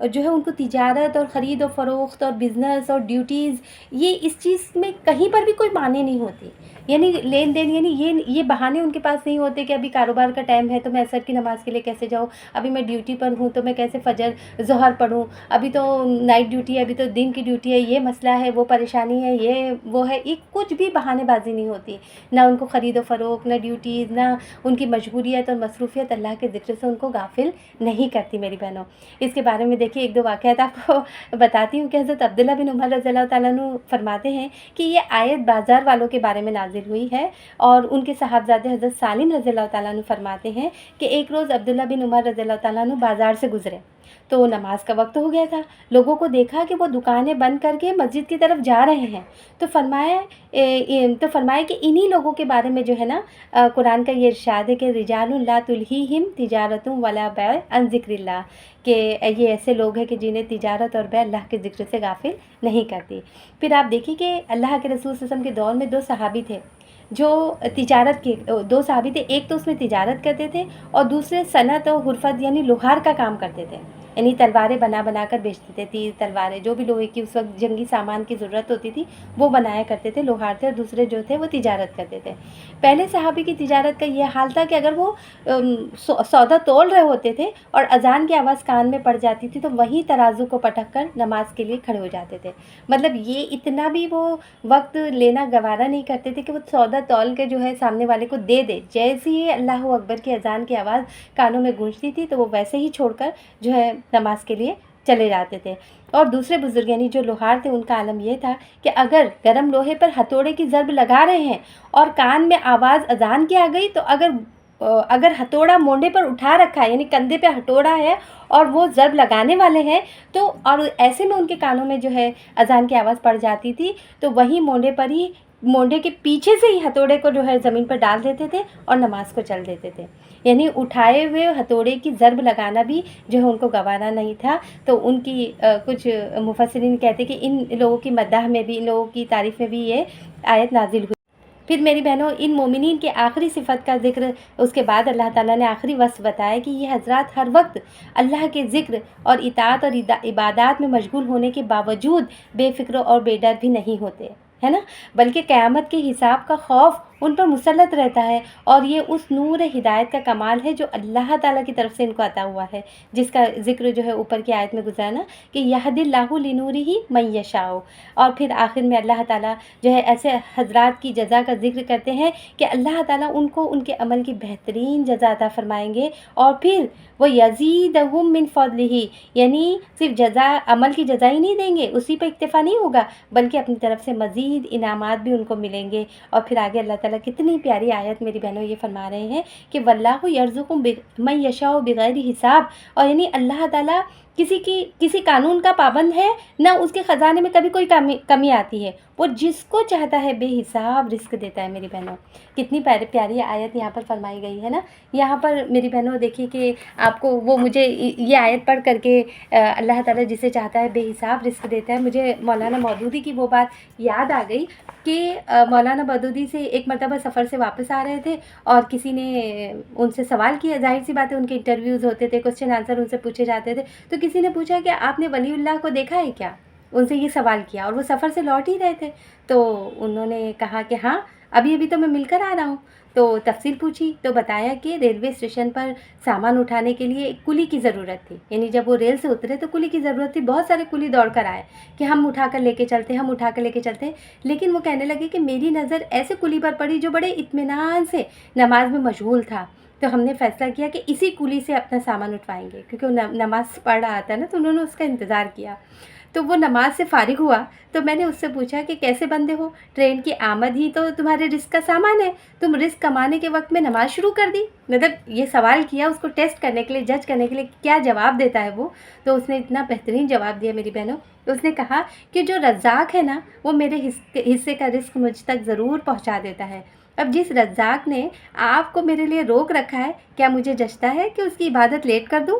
B: جو ہے ان کو تجارت اور خرید و فروخت اور بزنس اور ڈیوٹیز، یہ اس چیز میں کہیں پر بھی کوئی معنی نہیں ہوتی، یعنی لین دین، یعنی یہ بہانے ان کے پاس نہیں ہوتے کہ ابھی کاروبار کا ٹائم ہے تو میں عصر کی نماز کے لیے کیسے جاؤں، ابھی میں ڈیوٹی پر ہوں تو میں کیسے فجر ظہر پڑھوں، ابھی تو نائٹ ڈیوٹی ہے، ابھی تو دن کی ڈیوٹی ہے، یہ مسئلہ ہے، وہ پریشانی ہے، یہ وہ ہے، یہ کچھ بھی بہانے بازی نہیں ہوتی، نہ ان کو خرید و فروخت، نہ ڈیوٹیز، نہ ان کی مشغولیت اور مصروفیت اللہ کے ذکر سے ان کو غافل نہیں کرتی میری بہنوں۔ اس کے بارے میں دیکھیے ایک دو واقعات آپ کو بتاتی ہوں کہ حضرت عبداللہ بن عمر رضی اللہ تعالیٰ عنہ فرماتے ہیں کہ یہ آیت بازار والوں کے بارے میں نازل ہوئی ہے، اور ان کے صاحبزادے حضرت سالم رضی اللہ تعالیٰ عنہ فرماتے ہیں کہ ایک روز عبداللہ بن عمر رضی اللہ تعالیٰ عنہ بازار سے گزرے تو نماز کا وقت ہو گیا تھا، لوگوں کو دیکھا کہ وہ دکانیں بند کر کے مسجد کی طرف جا رہے ہیں، تو فرمایا کہ انہی لوگوں کے بارے میں جو ہے نا قرآن کا یہ ارشاد ہے کہ رجال لا تلہیہم تجارت ولا بیع عن ذکر اللہ، کہ یہ ایسے لوگ ہیں کہ جنہیں تجارت اور بیع اللہ کے ذکر سے غافل نہیں کرتی۔ پھر آپ دیکھیے کہ اللہ کے رسول صلی اللہ علیہ وسلم کے دور میں دو صحابی تھے جو تجارت کے، دو صحابی تھے، ایک تو اس میں تجارت کرتے تھے اور دوسرے صنعت و حرفت یعنی لوہار کا کام کرتے تھے، یعنی تلواریں بنا کر بیچتے تھے، تیر تلواریں جو بھی لوہے کی اس وقت جنگی سامان کی ضرورت ہوتی تھی وہ بنایا کرتے تھے، لوہار تھے، اور دوسرے جو تھے وہ تجارت کرتے تھے۔ پہلے صحابی کی تجارت کا یہ حال تھا کہ اگر وہ سودا تول رہے ہوتے تھے اور اذان کی آواز کان میں پڑ جاتی تھی تو وہیں ترازو کو پٹک کر نماز کے لیے کھڑے ہو جاتے تھے، مطلب یہ اتنا بھی وہ وقت لینا گوارا نہیں کرتے تھے کہ وہ سودا تول کے جو ہے سامنے والے کو دے دے، جیسے ہی اللہ اکبر کی اذان کی آواز کانوں میں گونجتی تھی تو وہ ویسے ہی چھوڑ کر جو ہے نماز کے لیے چلے جاتے تھے۔ اور دوسرے بزرگ یعنی جو لوہار تھے ان کا عالم یہ تھا کہ اگر گرم لوہے پر ہتھوڑے کی ضرب لگا رہے ہیں اور کان میں آواز اذان کی آ گئی تو اگر ہتھوڑا مونڈے پر اٹھا رکھا ہے یعنی کندھے پہ ہتھوڑا ہے اور وہ ضرب لگانے والے ہیں تو اور ایسے میں ان کے کانوں میں جو ہے اذان کی آواز پڑ جاتی تھی تو وہی مونڈے کے پیچھے سے ہی ہتھوڑے کو جو ہے زمین پر ڈال دیتے تھے اور نماز کو چل دیتے تھے، یعنی اٹھائے ہوئے ہتھوڑے کی ضرب لگانا بھی جو ہے ان کو گوارا نہیں تھا۔ تو ان کی کچھ مفسرین کہتے کہ ان لوگوں کی مدح میں بھی، ان لوگوں کی تعریف میں بھی یہ آیت نازل ہوئی۔ پھر میری بہنوں ان مومنین کے آخری صفت کا ذکر اس کے بعد اللہ تعالیٰ نے آخری وصف بتایا کہ یہ حضرات ہر وقت اللہ کے ذکر اور اطاعت اور عبادات میں مشغول ہونے کے باوجود بے فکر اور بے ڈر بھی نہیں ہوتے، ہے نا، بلکہ قیامت کے حساب کا خوف ان پر مسلط رہتا ہے، اور یہ اس نور ہدایت کا کمال ہے جو اللہ تعالیٰ کی طرف سے ان کو عطا ہوا ہے، جس کا ذکر جو ہے اوپر کی آیت میں گزرا نا کہ یہد اللہ لنورہ من یشاء، اور پھر آخر میں اللہ تعالیٰ جو ہے ایسے حضرات کی جزا کا ذکر کرتے ہیں کہ اللہ تعالیٰ ان کو ان کے عمل کی بہترین جزا عطا فرمائیں گے، اور پھر وہ یزیدہم من فضلہ، یعنی صرف جزا، عمل کی جزا ہی نہیں دیں گے، اسی پہ اکتفا نہیں ہوگا بلکہ اپنی طرف سے مزید انعامات بھی ان کو ملیں گے۔ اور پھر آگے اللہ تعالیٰ کتنی پیاری آیت میری بہنوں یہ فرما رہے ہیں کہ واللہ یرزق من یشاء بغیر حساب، اور یعنی اللہ تعالیٰ کسی قانون کا پابند ہے، نہ اس کے خزانے میں کبھی کوئی کمی آتی ہے، وہ جس کو چاہتا ہے بے حساب رزق دیتا ہے میری بہنوں۔ کتنی پیاری آیت یہاں پر فرمائی گئی ہے نا۔ یہاں پر میری بہنوں دیکھیے کہ آپ کو وہ مجھے یہ آیت پڑھ کر کے اللہ تعالیٰ جسے چاہتا ہے بے حساب رزق دیتا ہے، مجھے مولانا مودودی کی وہ بات یاد آ گئی کہ مولانا مودودی سے ایک مرتبہ سفر سے واپس آ رہے تھے اور کسی نے ان سے سوال کیا، ظاہر سی بات ہے ان کے انٹرویوز ہوتے تھے، کوسچن آنسر ان سے پوچھے جاتے تھے، تو کسی نے پوچھا کہ آپ نے ولی اللہ کو دیکھا ہے کیا، ان سے یہ سوال کیا، اور وہ سفر سے لوٹ ہی رہے تھے، تو انہوں نے کہا کہ ہاں ابھی تو میں مل کر آ رہا ہوں۔ تو تفصیل پوچھی تو بتایا کہ ریلوے اسٹیشن پر سامان اٹھانے کے لیے ایک کلی کی ضرورت تھی، یعنی جب وہ ریل سے اترے تو کلی کی ضرورت تھی، بہت سارے کلی دوڑ کر آئے کہ ہم اٹھا کر لے کے چلتے، لیکن وہ کہنے لگے کہ میری نظر ایسے کلی پر پڑی جو بڑے اطمینان سے نماز میں مشغول تھا، تو ہم نے فیصلہ کیا کہ اسی کلی سے اپنا سامان اٹھوائیں گے، کیونکہ وہ نماز پڑھ رہا تھا نا، تو انہوں نے اس کا انتظار کیا۔ تو وہ نماز سے فارغ ہوا تو میں نے اس سے پوچھا کہ کیسے بندے ہو، ٹرین کی آمد ہی تو تمہارے رزق کا سامان ہے، تم رزق کمانے کے وقت میں نماز شروع کر دی، مطلب یہ سوال کیا اس کو ٹیسٹ کرنے کے لیے، جج کرنے کے لیے کیا جواب دیتا ہے وہ، تو اس نے اتنا بہترین جواب دیا میری بہنوں، اس نے کہا کہ جو رزاق ہے نا وہ میرے حصے کا رزق مجھ تک ضرور پہنچا دیتا ہے، اب جس رزاق نے آپ کو میرے لیے روک رکھا ہے، کیا مجھے جچتا ہے کہ اس کی عبادت لیٹ کر دوں؟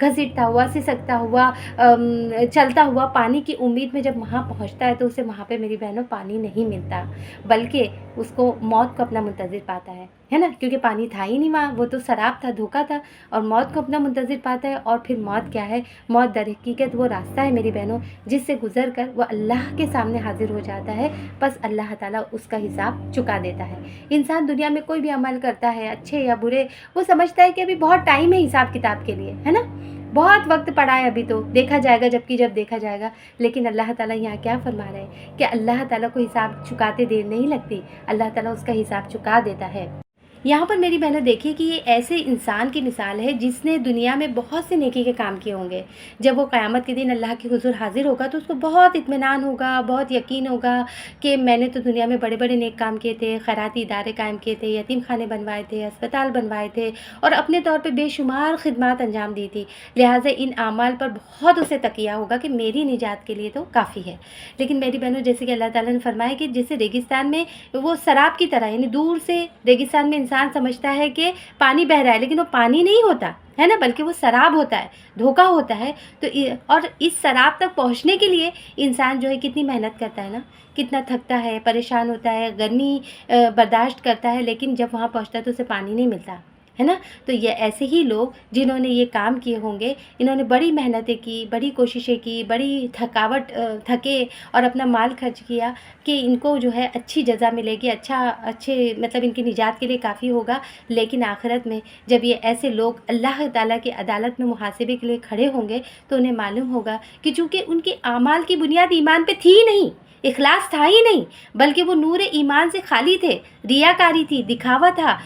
B: گھسیٹتا ہوا سسکتا ہوا چلتا ہوا پانی کی امید میں جب وہاں پہنچتا ہے تو اسے وہاں پہ میری بہنوں پانی نہیں ملتا، بلکہ اس کو موت کو اپنا منتظر پاتا ہے نا، کیونکہ پانی تھا ہی نہیں وہاں، وہ تو سراب تھا، دھوکا تھا، اور موت کو اپنا منتظر پاتا ہے۔ اور پھر موت کیا ہے؟ موت در حقیقت وہ راستہ ہے میری بہنوں جس سے گزر کر وہ اللہ کے سامنے حاضر ہو جاتا ہے، بس اللہ تعالیٰ اس کا حساب چکا دیتا ہے۔ انسان دنیا میں کوئی بھی عمل کرتا ہے اچھے یا برے، وہ سمجھتا ہے کہ ابھی بہت ٹائم ہے حساب کتاب کے لیے، ہے نا، بہت وقت پڑا ہے، ابھی تو دیکھا جائے گا جب دیکھا جائے گا۔ لیکن اللہ تعالیٰ یہاں کیا فرما رہے ہیں کہ اللہ تعالیٰ کو حساب چکاتے دیر نہیں لگتی، اللہ تعالیٰ اس کا حساب چکا دیتا ہے۔ یہاں پر میری بہنوں دیکھیے کہ یہ ایسے انسان کی مثال ہے جس نے دنیا میں بہت سے نیکی کے کام کیے ہوں گے، جب وہ قیامت کے دن اللہ کے حضور حاضر ہوگا تو اس کو بہت اطمینان ہوگا، بہت یقین ہوگا کہ میں نے تو دنیا میں بڑے بڑے نیک کام کیے تھے، خیراتی ادارے قائم کیے تھے، یتیم خانے بنوائے تھے، اسپتال بنوائے تھے، اور اپنے طور پہ بے شمار خدمات انجام دی تھی، لہٰذا ان اعمال پر بہت اسے تکیہ ہوگا کہ میری نجات کے لیے تو کافی ہے۔ لیکن میری بہنوں جیسے کہ اللہ تعالیٰ نے فرمایا کہ جیسے ریگستان میں وہ سراب کی طرح، یعنی دور سے ریگستان میں انسان سمجھتا ہے کہ پانی بہہ رہا ہے، لیکن وہ پانی نہیں ہوتا ہے نا، بلکہ وہ سراب ہوتا ہے، دھوکا ہوتا ہے۔ تو اور اس سراب تک پہنچنے کے لیے انسان جو ہے کتنی محنت کرتا ہے نا، کتنا تھکتا ہے، پریشان ہوتا ہے، گرمی برداشت کرتا ہے، لیکن جب وہاں پہنچتا ہے تو اسے پانی نہیں ملتا ہے نا۔ تو یہ ایسے ہی لوگ جنہوں نے یہ کام کیے ہوں گے، انہوں نے بڑی محنتیں کی، بڑی کوششیں کی، بڑی تھکے اور اپنا مال خرچ کیا کہ ان کو جو ہے اچھی جزا ملے گی، اچھے مطلب ان کی نجات کے لیے کافی ہوگا۔ لیکن آخرت میں جب یہ ایسے لوگ اللہ تعالیٰ کی عدالت میں محاسبے کے لیے کھڑے ہوں گے تو انہیں معلوم ہوگا کہ چونکہ ان کے اعمال کی بنیاد ایمان پہ تھی ہی نہیں، اخلاص تھا ہی نہیں، بلکہ وہ نور ایمان سے خالی تھے، ریاکاری تھی، دکھاوا تھا،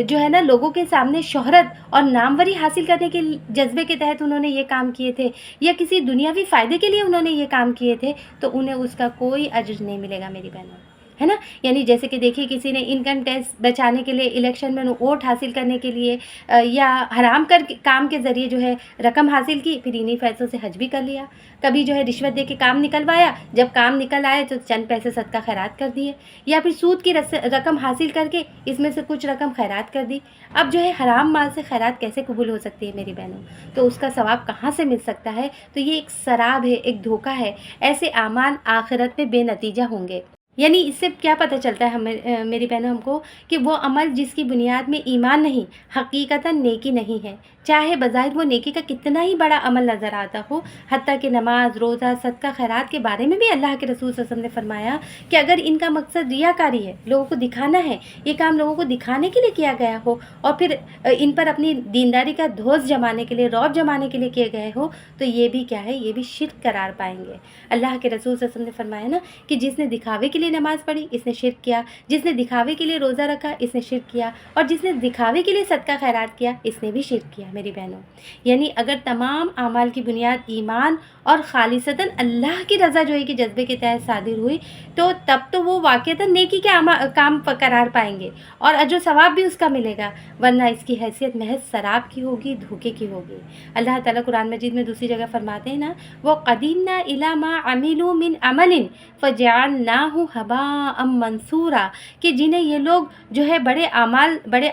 B: جو ہے نا لوگوں کے سامنے شہرت اور ناموری حاصل کرنے کے جذبے کے تحت انہوں نے یہ کام کیے تھے، یا کسی دنیاوی فائدے کے لیے انہوں نے یہ کام کیے تھے، تو انہیں اس کا کوئی اجر نہیں ملے گا میری بہنوں، ہے نا۔ یعنی جیسے کہ دیکھیے کسی نے انکم ٹیکس بچانے کے لیے، الیکشن میں ووٹ حاصل کرنے کے لیے یا حرام کام کے ذریعے جو ہے رقم حاصل کی، پھر انہی پیسوں سے حج بھی کر لیا، کبھی جو ہے رشوت دے کے کام نکلوایا، جب کام نکل آئے تو چند پیسے صدقہ خیرات کر دیے، یا پھر سود کی رقم حاصل کر کے اس میں سے کچھ رقم خیرات کر دی۔ اب جو ہے حرام مال سے خیرات کیسے قبول ہو سکتی ہے میری بہنوں؟ تو اس کا ثواب کہاں سے مل سکتا ہے؟ تو یہ ایک سراب ہے، ایک دھوکہ ہے، ایسے اعمال آخرت میں بے نتیجہ ہوں گے۔ یعنی اس سے کیا پتہ چلتا ہے ہمیں میری بہنوں ہم کو کہ وہ عمل جس کی بنیاد میں ایمان نہیں، حقیقتاً نیکی نہیں ہے، چاہے بظاہر وہ نیکی کا کتنا ہی بڑا عمل نظر آتا ہو، حتیٰ کہ نماز، روزہ، صدقہ خیرات کے بارے میں بھی اللہ کے رسول صلی اللہ علیہ وسلم نے فرمایا کہ اگر ان کا مقصد ریاکاری ہے، لوگوں کو دکھانا ہے، یہ کام لوگوں کو دکھانے کے لیے کیا گیا ہو اور پھر ان پر اپنی دینداری کا دھوس جمانے کے لیے، رعب جمانے کے لیے کیے گئے ہو، تو یہ بھی کیا ہے؟ یہ بھی شرک قرار پائیں گے۔ اللہ کے رسول صلی اللہ علیہ وسلم نے فرمایا نا کہ جس نے دکھاوے کے لیے نماز پڑھی اس نے شرک کیا، جس نے دکھاوے کے لیے روزہ رکھا اس نے شرک کیا، اور جس نے دکھاوے کے لیے صدقہ خیرات کیا اس نے بھی شرک کیا میری بہنوں۔ یعنی اگر تمام اعمال کی بنیاد ایمان اور خالصتاً اللہ کی رضا جوئی کے جذبے کے تحت صادر ہوئی تو تب تو وہ واقعتاً نیکی کے کام قرار پائیں گے اور اجر و ثواب بھی اس کا ملے گا، ورنہ اس کی حیثیت محض سراب کی ہوگی، دھوکے کی ہوگی۔ اللہ تعالیٰ قرآن مجید میں دوسری جگہ فرماتے ہیں نا، وَقَدِمْنَا إِلَىٰ مَا عَمِلُوا مِنْ عَمَلٍ فَجَعَلْنَاهُ هَبَاءً مَنْثُورًا، کہ جنہیں یہ لوگ جو ہے بڑے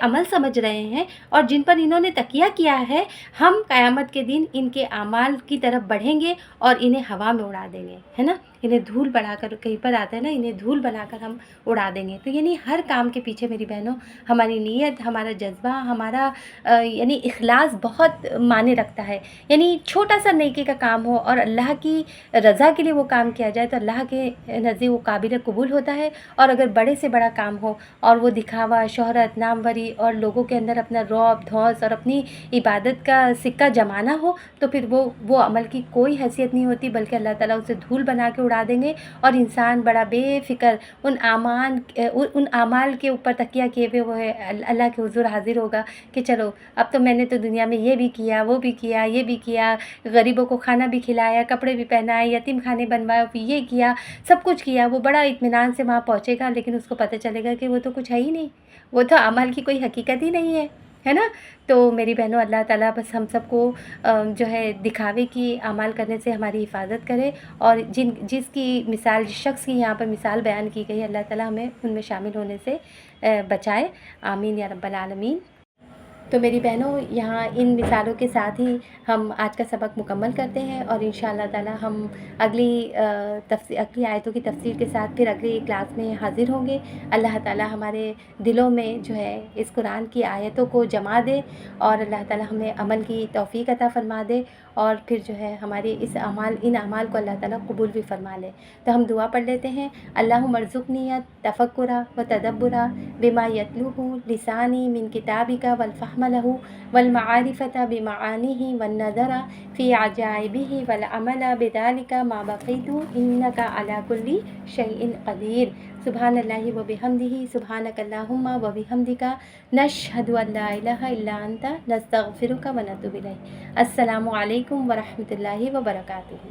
B: عمل سمجھ رہے ہیں اور جن پر انہوں نے تکیہ کیا ہے، ہم قیامت کے دن ان کے اعمال کی طرف بڑھیں گے اور انہیں ہوا میں اڑا دیں گے، ہے نا، انہیں دھول بڑھا کر، کہیں پر آتا ہے نا، انہیں دھول بنا کر ہم اڑا دیں گے۔ تو یعنی ہر کام کے پیچھے میری بہنوں ہماری نیت، ہمارا جذبہ، ہمارا یعنی اخلاص بہت معنی رکھتا ہے۔ یعنی چھوٹا سا نیکی کا کام ہو اور اللہ کی رضا کے لیے وہ کام کیا جائے تو اللہ کے نزدیک وہ قابل قبول ہوتا ہے، اور اگر بڑے سے بڑا کام ہو اور وہ دکھاوا، شہرت، ناموری اور لوگوں کے اندر اپنا رعب، دھوس اور اپنی عبادت کا سکہ جمانا ہو تو پھر وہ عمل کی کوئی حیثیت نہیں ہوتی، بلکہ اللہ تعالیٰ اسے دھول بنا کے اڑا دیں گے، اور انسان بڑا بے فکر ان اعمال کے اوپر تکیہ کیے ہوئے وہ ہے اللہ کے حضور حاضر ہوگا کہ چلو اب تو میں نے تو دنیا میں یہ بھی کیا، وہ بھی کیا، یہ بھی کیا، غریبوں کو کھانا بھی کھلایا، کپڑے بھی پہنائے، یتیم خانے بنوائے، یہ کیا، سب کچھ کیا۔ وہ بڑا اطمینان سے وہاں پہنچے گا، لیکن اس کو پتہ چلے گا کہ وہ تو کچھ ہے ہی نہیں، وہ تو اعمال کی کوئی حقیقت ہی نہیں ہے نا۔ تو میری بہنوں اللہ تعالیٰ بس ہم سب کو جو ہے دکھاوے کی اعمال کرنے سے ہماری حفاظت کرے، اور جس کی مثال، جس شخص کی یہاں پر مثال بیان کی گئی ہے، اللہ تعالیٰ ہمیں ان میں شامل ہونے سے بچائے۔ آمین یا رب العالمین۔ تو میری بہنوں یہاں ان مثالوں کے ساتھ ہی ہم آج کا سبق مکمل کرتے ہیں، اور انشاءاللہ تعالی ہم اگلی آیتوں کی تفسیر کے ساتھ پھر اگلی کلاس میں حاضر ہوں گے۔ اللہ تعالی ہمارے دلوں میں جو ہے اس قرآن کی آیتوں کو جما دے، اور اللہ تعالی ہمیں عمل کی توفیق عطا فرما دے، اور پھر جو ہے ہمارے ان اعمال کو اللہ تعالی قبول بھی فرما لے۔ تو ہم دعا پڑھ لیتے ہیں۔ اللہم ارزقنی تفکرا و تدبرا بما یتلوہ لسانی من کتابک والفہم لہ والمعارفۃ بمعانیہ والنظر فی عجائبہ والعمل بذلک ما بقیت انک علی کل شیء قدیر۔ سبحان اللہ و بحمدہ، سبحانک اللہم و بحمدک، نشہد ان لا الہ الا انت، نستغفرک و نتوب الیک۔ السلام علیکم ورحمۃ اللہ وبرکاتہ۔